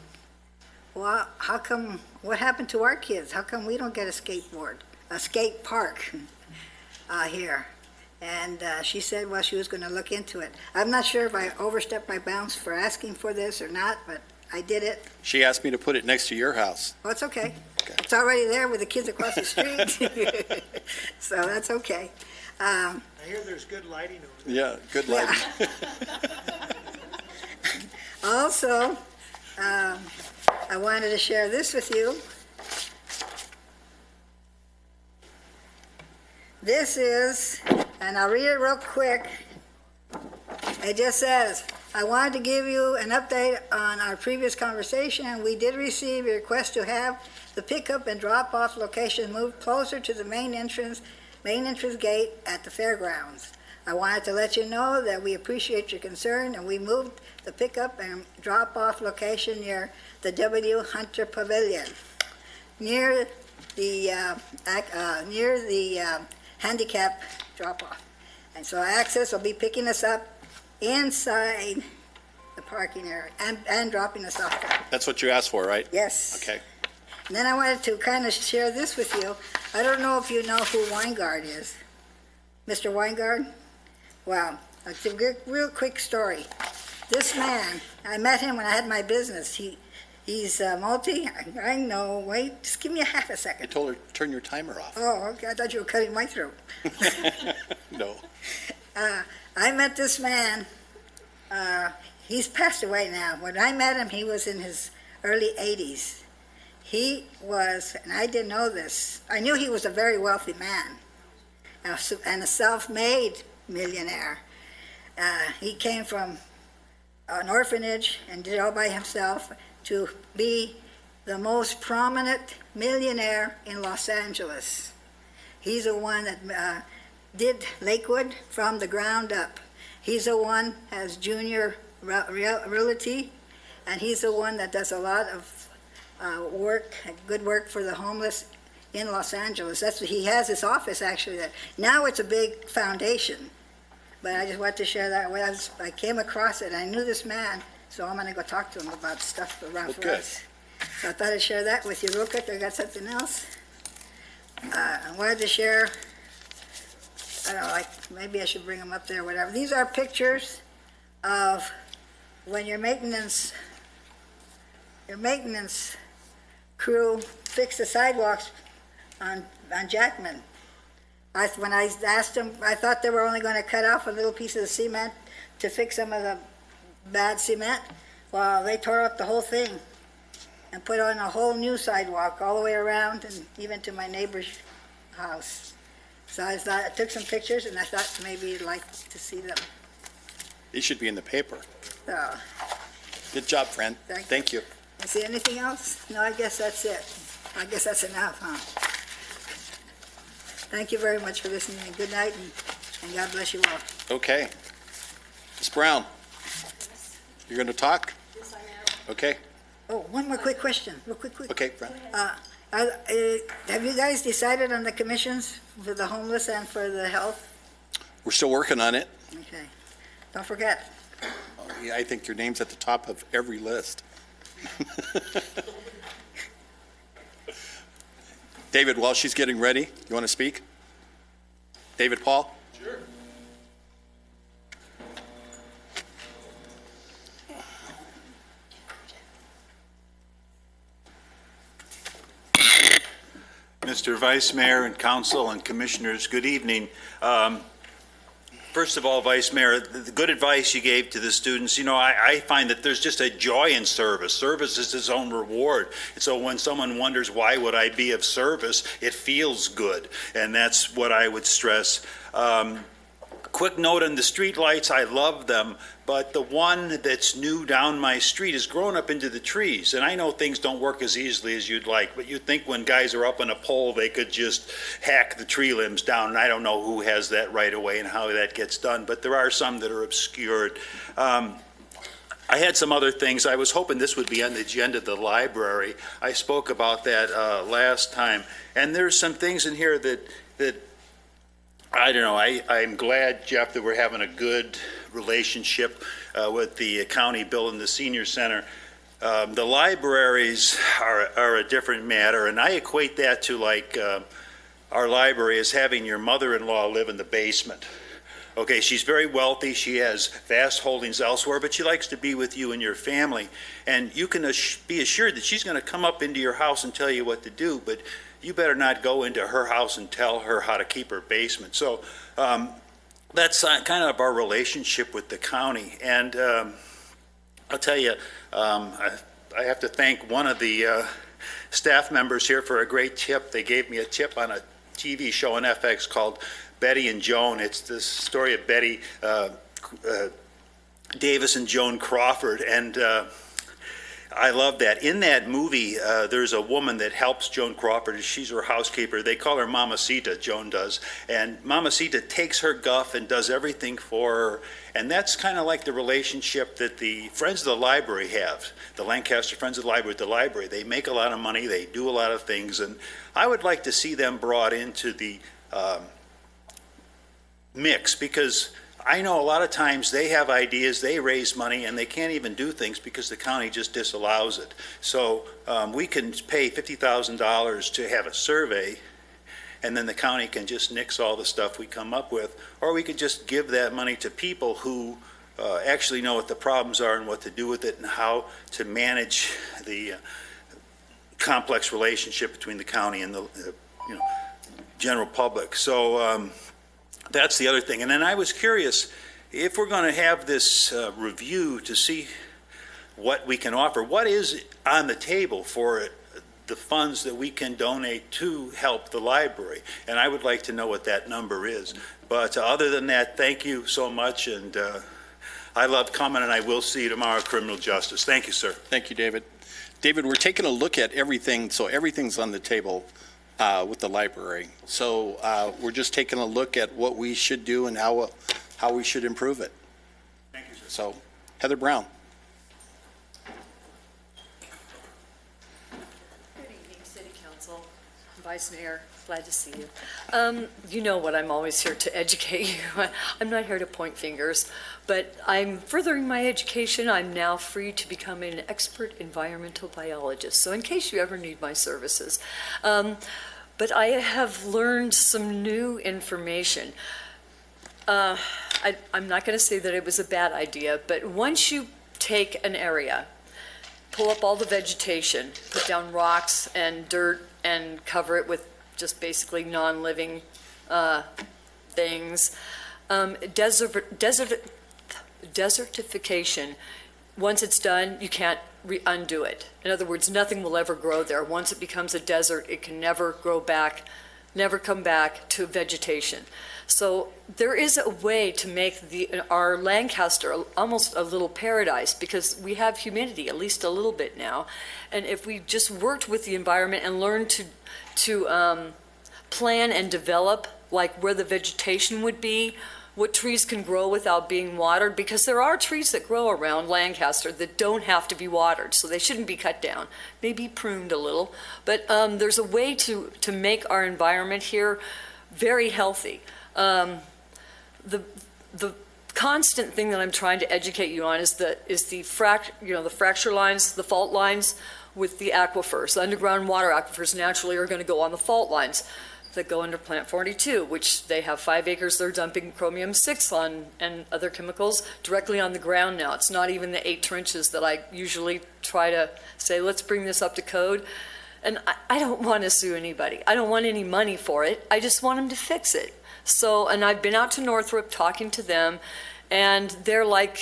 well, how come, what happened to our kids? How come we don't get a skate park here? And she said, well, she was going to look into it. I'm not sure if I overstepped my bounds for asking for this or not, but I did it. She asked me to put it next to your house. Oh, it's okay. It's already there with the kids across the street. So that's okay. I hear there's good lighting over there. Yeah, good lighting. Also, I wanted to share this with you. This is, and I'll read it real quick. It just says, I wanted to give you an update on our previous conversation. We did receive a request to have the pickup and drop-off location moved closer to the main entrance gate at the fairgrounds. I wanted to let you know that we appreciate your concern, and we moved the pickup and drop-off location near the W. Hunter Pavilion, near the handicap drop-off. And so access will be picking us up inside the parking area and dropping us off there. That's what you asked for, right? Yes. Okay. And then I wanted to kind of share this with you. I don't know if you know who Weingard is. Mr. Weingard? Well, It's a real quick story. This man, I met him when I had my business. He's I know, wait, just give me a half a I second. told her, turn your timer off. Oh, okay, I thought you were cutting my throat. No. I met this man, he's passed away now. When I met him, he was in his early 80s. He was, and I didn't know this, I knew he was a very wealthy man and a self-made millionaire. He came from an orphanage and did it all by himself to be the most prominent millionaire in Los Angeles. He's the one that did Lakewood from the ground up. He's the one has Junior Realty, and he's the one that does a lot of good work for the homeless in Los Angeles. That's what he has his office actually there. Now it's a big foundation, but I just wanted to share that with. I came across it. I knew this man, so I'm going to go talk to him about stuff around for us. So I thought I'd share that with you real quick. I got something else. I wanted to share. I don't know, like maybe I should bring them up there, whatever. These are pictures of when your maintenance crew fixed the sidewalks on Jackman. When I asked them, I thought they were only going to cut off a little piece of the cement to fix some of the bad cement. Well, they tore up the whole thing and put on a whole new sidewalk all the way around and even to my neighbor's house. So I took some pictures and I thought maybe you'd like to see them. These should be in the paper. So, Good job, friend. Thank you. you see anything else? No, I guess that's it. I guess that's enough, huh? Thank you very much for listening, and good night, and God bless you all. Okay. Ms. Brown, you're going to talk? Yes, I am. Okay. Oh, one more quick question, real quick. Okay, Brown. Have you guys decided on the commissions for the homeless and for the health? We're still working on it. Okay. Don't forget. I think your name's at the top of every list. David, while she's getting ready, you want to speak? David Paul? Sure. Mr. Vice Mayor and Council and Commissioners, good evening. First of all, Vice Mayor, the good advice you gave to the students, I find that there's just a joy in service. Service is its own reward. And so when someone wonders why would I be of service, it feels good. And that's what I would stress. Quick note on the street lights, I love them, but the one that's new down my street has grown up into the trees. And I know things don't work as easily as you'd like, but you'd think when guys are up on a pole, they could just hack the tree limbs down. And I don't know who has that right away and how that gets done, but there are some that are obscured. I had some other things. I was hoping this would be on the agenda of the library. I spoke about that last time. And there's some things in here that I don't know. I'm glad, Jeff, that we're having a good relationship with the county building the senior center. The libraries are a different matter, and I equate that to like our library as having your mother-in-law live in the basement. Okay, she's very wealthy. She has vast holdings elsewhere, but she likes to be with you and your family. And you can be assured that she's going to come up into your house and tell you what to do, but you better not go into her house and tell her how to keep her basement. So that's kind of our relationship with the county. And I'll tell you, I have to thank one of the staff members here for a great tip. They gave me a tip on a TV show on FX called Betty and Joan. It's the story of Betty Davis and Joan Crawford. And I love that. In that movie, there's a woman that helps Joan Crawford. She's her housekeeper. They call her Mamacita, Joan does. And Mamacita takes her guff and does everything for her. And that's kind of like the relationship that the Friends of the Library have. The Lancaster Friends of the Library with the library. They make a lot of money. They do a lot of things. And I would like to see them brought into the mix, because I know a lot of times they have ideas, they raise money, and they can't even do things because the county just disallows it. So we can pay $50,000 to have a survey, and then the county can just nix all the stuff we come up with, or we could just give that money to people who actually know what the problems are and what to do with it and how to manage the complex relationship between the county and the general public. So that's the other thing. And then I was curious, if we're going to have this review to see what we can offer, what is on the table for the funds that we can donate to help the library? And I would like to know what that number is. But other than that, thank you so much, and I love coming, and I will see you tomorrow at Criminal Justice. Thank you, sir. Thank you, David. David, we're taking a look at everything, so everything's on the table with the library. So we're just taking a look at what we should do and how we should improve it. Thank you, sir. So, Heather Brown. Good evening, City Council, Vice Mayor, glad to see you. You know what, I'm always here to educate you. I'm not here to point fingers, but I'm furthering my education. I'm now free to become an expert environmental biologist, so in case you ever need my services. But I have learned some new information. I'm not going to say that it was a bad idea, but once you take an area, pull up all the vegetation, put down rocks and dirt, and cover it with just basically non-living things, desertification, once it's done, you can't undo it. In other words, nothing will ever grow there. Once it becomes a desert, it can never grow back, never come back to vegetation. So there is a way to make our Lancaster almost a little paradise, because we have humidity, at least a little bit now. And if we just worked with the environment and learned to plan and develop, like where the vegetation would be, what trees can grow without being watered, because there are trees that grow around Lancaster that don't have to be watered, so they shouldn't be cut down, maybe pruned a little. But there's a way to make our environment here very healthy. The constant thing that I'm trying to educate you on is the fracture lines, the fault lines with the aquifers. The underground water aquifers naturally are going to go on the fault lines that go under Plant 42, which they have 5 acres. They're dumping chromium-6 on and other chemicals directly on the ground now. It's not even the 8 trenches that I usually try to say, let's bring this up to code. And I don't want to sue anybody. I don't want any money for it. I just want them to fix it. So, and I've been out to Northrop talking to them, and they're like,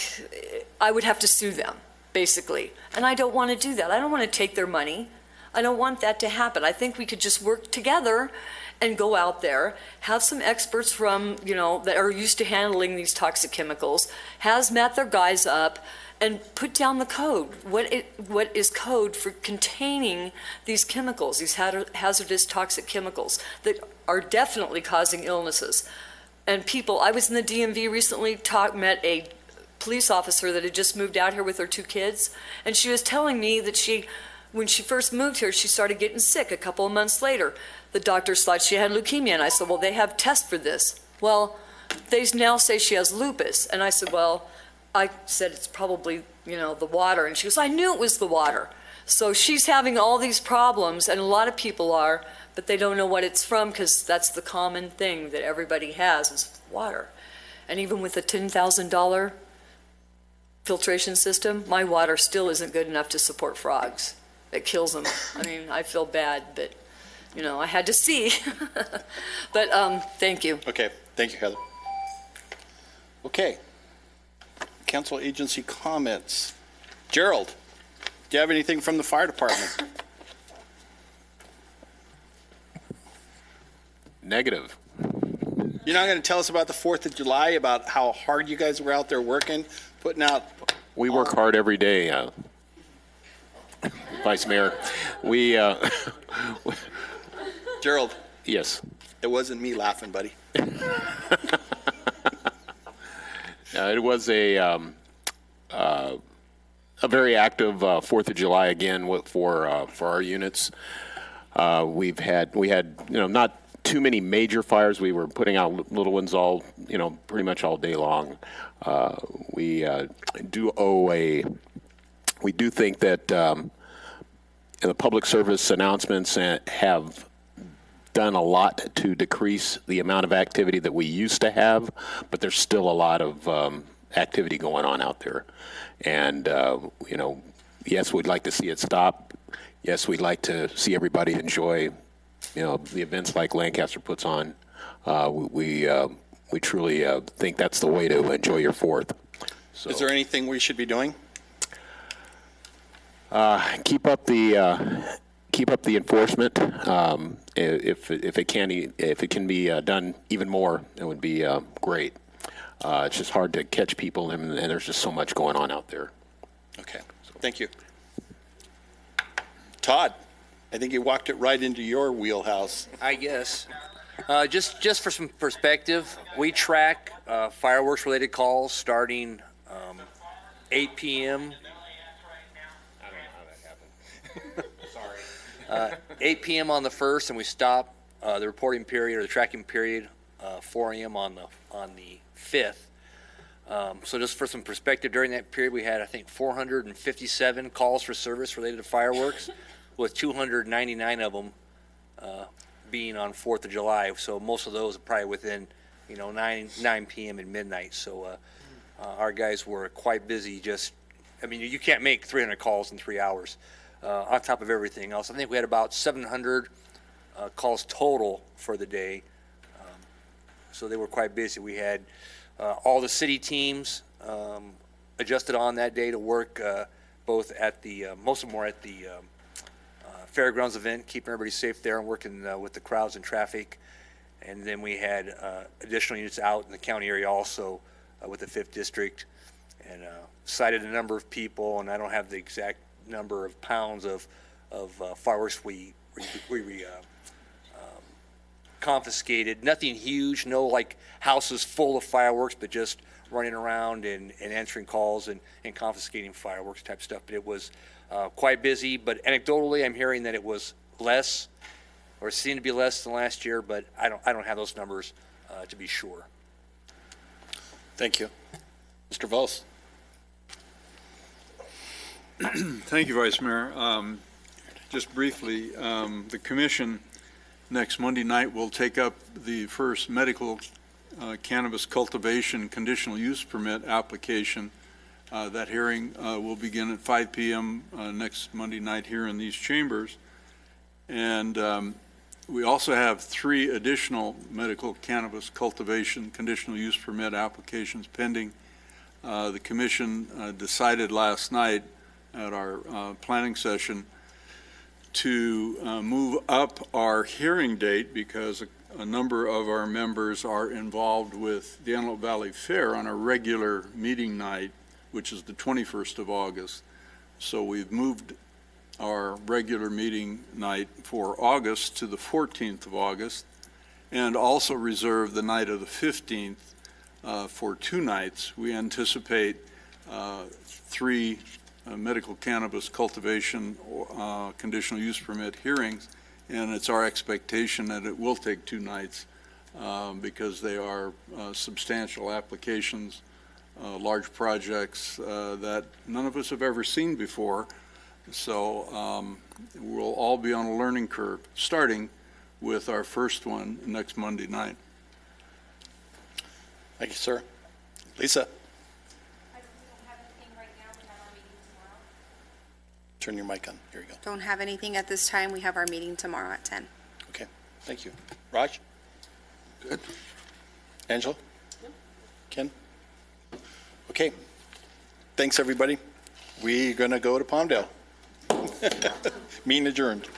I would have to sue them, basically. And I don't want to do that. I don't want to take their money. I don't want that to happen. I think we could just work together and go out there, have some experts from, that are used to handling these toxic chemicals, hazmat their guys up, and put down the code. What is code for containing these chemicals, these hazardous toxic chemicals that are definitely causing illnesses? And people, I was in the DMV recently, met a police officer that had just moved out here with her 2 kids, and she was telling me that when she first moved here, she started getting sick a couple of months later. The doctors thought she had leukemia, and I said, well, they have tests for this. Well, they now say she has lupus. And I said, well, I said it's probably, the water. And she goes, I knew it was the water. So she's having all these problems, and a lot of people are, but they don't know what it's from, because that's the common thing that everybody has is water. And even with a $10,000 filtration system, my water still isn't good enough to support frogs. It kills them. I mean, I feel bad, but I had to see. But thank you. Okay, thank you, Heather. Okay, council agency comments. Gerald, do you have anything from the fire department? Negative. You're not going to tell us about the 4th of July, about how hard you guys were out there working, putting out... We work hard every day, Vice Mayor. We... Gerald. Yes. It wasn't me laughing, buddy. It was a very active 4th of July again for our units. We had not too many major fires. We were putting out little ones pretty much all day long. We do think that the public service announcements have done a lot to decrease the amount of activity that we used to have, but there's still a lot of activity going on out there. And, yes, we'd like to see it stop. Yes, we'd like to see everybody enjoy, the events like Lancaster puts on. We truly think that's the way to enjoy your 4th. So, Is there anything we should be doing? keep up the enforcement. If it can be done even more, it would be great. It's just hard to catch people, and there's just so much going on out there. Okay, thank you. Todd, I think you walked it right into your wheelhouse. I guess. Just for some perspective, we track fireworks-related calls starting 8 p.m. I don't know how that happened. Sorry. 8 p.m. on the 1st, and we stop the reporting period or the tracking period 4 a.m. on the 5th. So just for some perspective, during that period, we had, I think, 457 calls for service related to fireworks, with 299 of them being on 4th of July. So most of those are probably within, 9 p.m. and midnight. So our guys were quite busy. You can't make 300 calls in 3 hours on top of everything else. I think we had about 700 calls total for the day. So they were quite busy. We had all the city teams adjusted on that day to work both at the, most of them were at the Fairgrounds event, keeping everybody safe there and working with the crowds and traffic. And then we had additional units out in the county area also with the 5th District, and cited a number of people, and I don't have the exact number of pounds of fireworks we confiscated. Nothing huge, no like houses full of fireworks, but just running around and answering calls and confiscating fireworks type stuff. But it was quite busy, but anecdotally I'm hearing that it was less, or seemed to be less than last year, but I don't have those numbers to be sure. Thank you. Mr. Vos. Thank you, Vice Mayor. Just briefly, the commission next Monday night will take up the first medical cannabis cultivation conditional use permit application. That hearing will begin at 5 p.m. Next Monday night here in these chambers. And we also have 3 additional medical cannabis cultivation conditional use permit applications pending. The commission decided last night at our planning session to move up our hearing date because a number of our members are involved with the Antelope Valley Fair on a regular meeting night, which is the 21st of August. So we've moved our regular meeting night for August to the 14th of August, and also reserved the night of the 15th for 2 nights. We anticipate 3 medical cannabis cultivation conditional use permit hearings, and it's our expectation that it will take 2 nights because they are substantial applications, large projects that none of us have ever seen before. So we'll all be on a learning curve, starting with our first one next Monday night. Thank you, sir. Lisa. Turn your mic on. Here you go. Don't have anything at this time. We have our meeting tomorrow at 10. Okay, thank you. Raj? Good. Angela? Yep. Ken? Okay. Thanks, everybody. We're going to go to Palmdale. Meeting adjourned.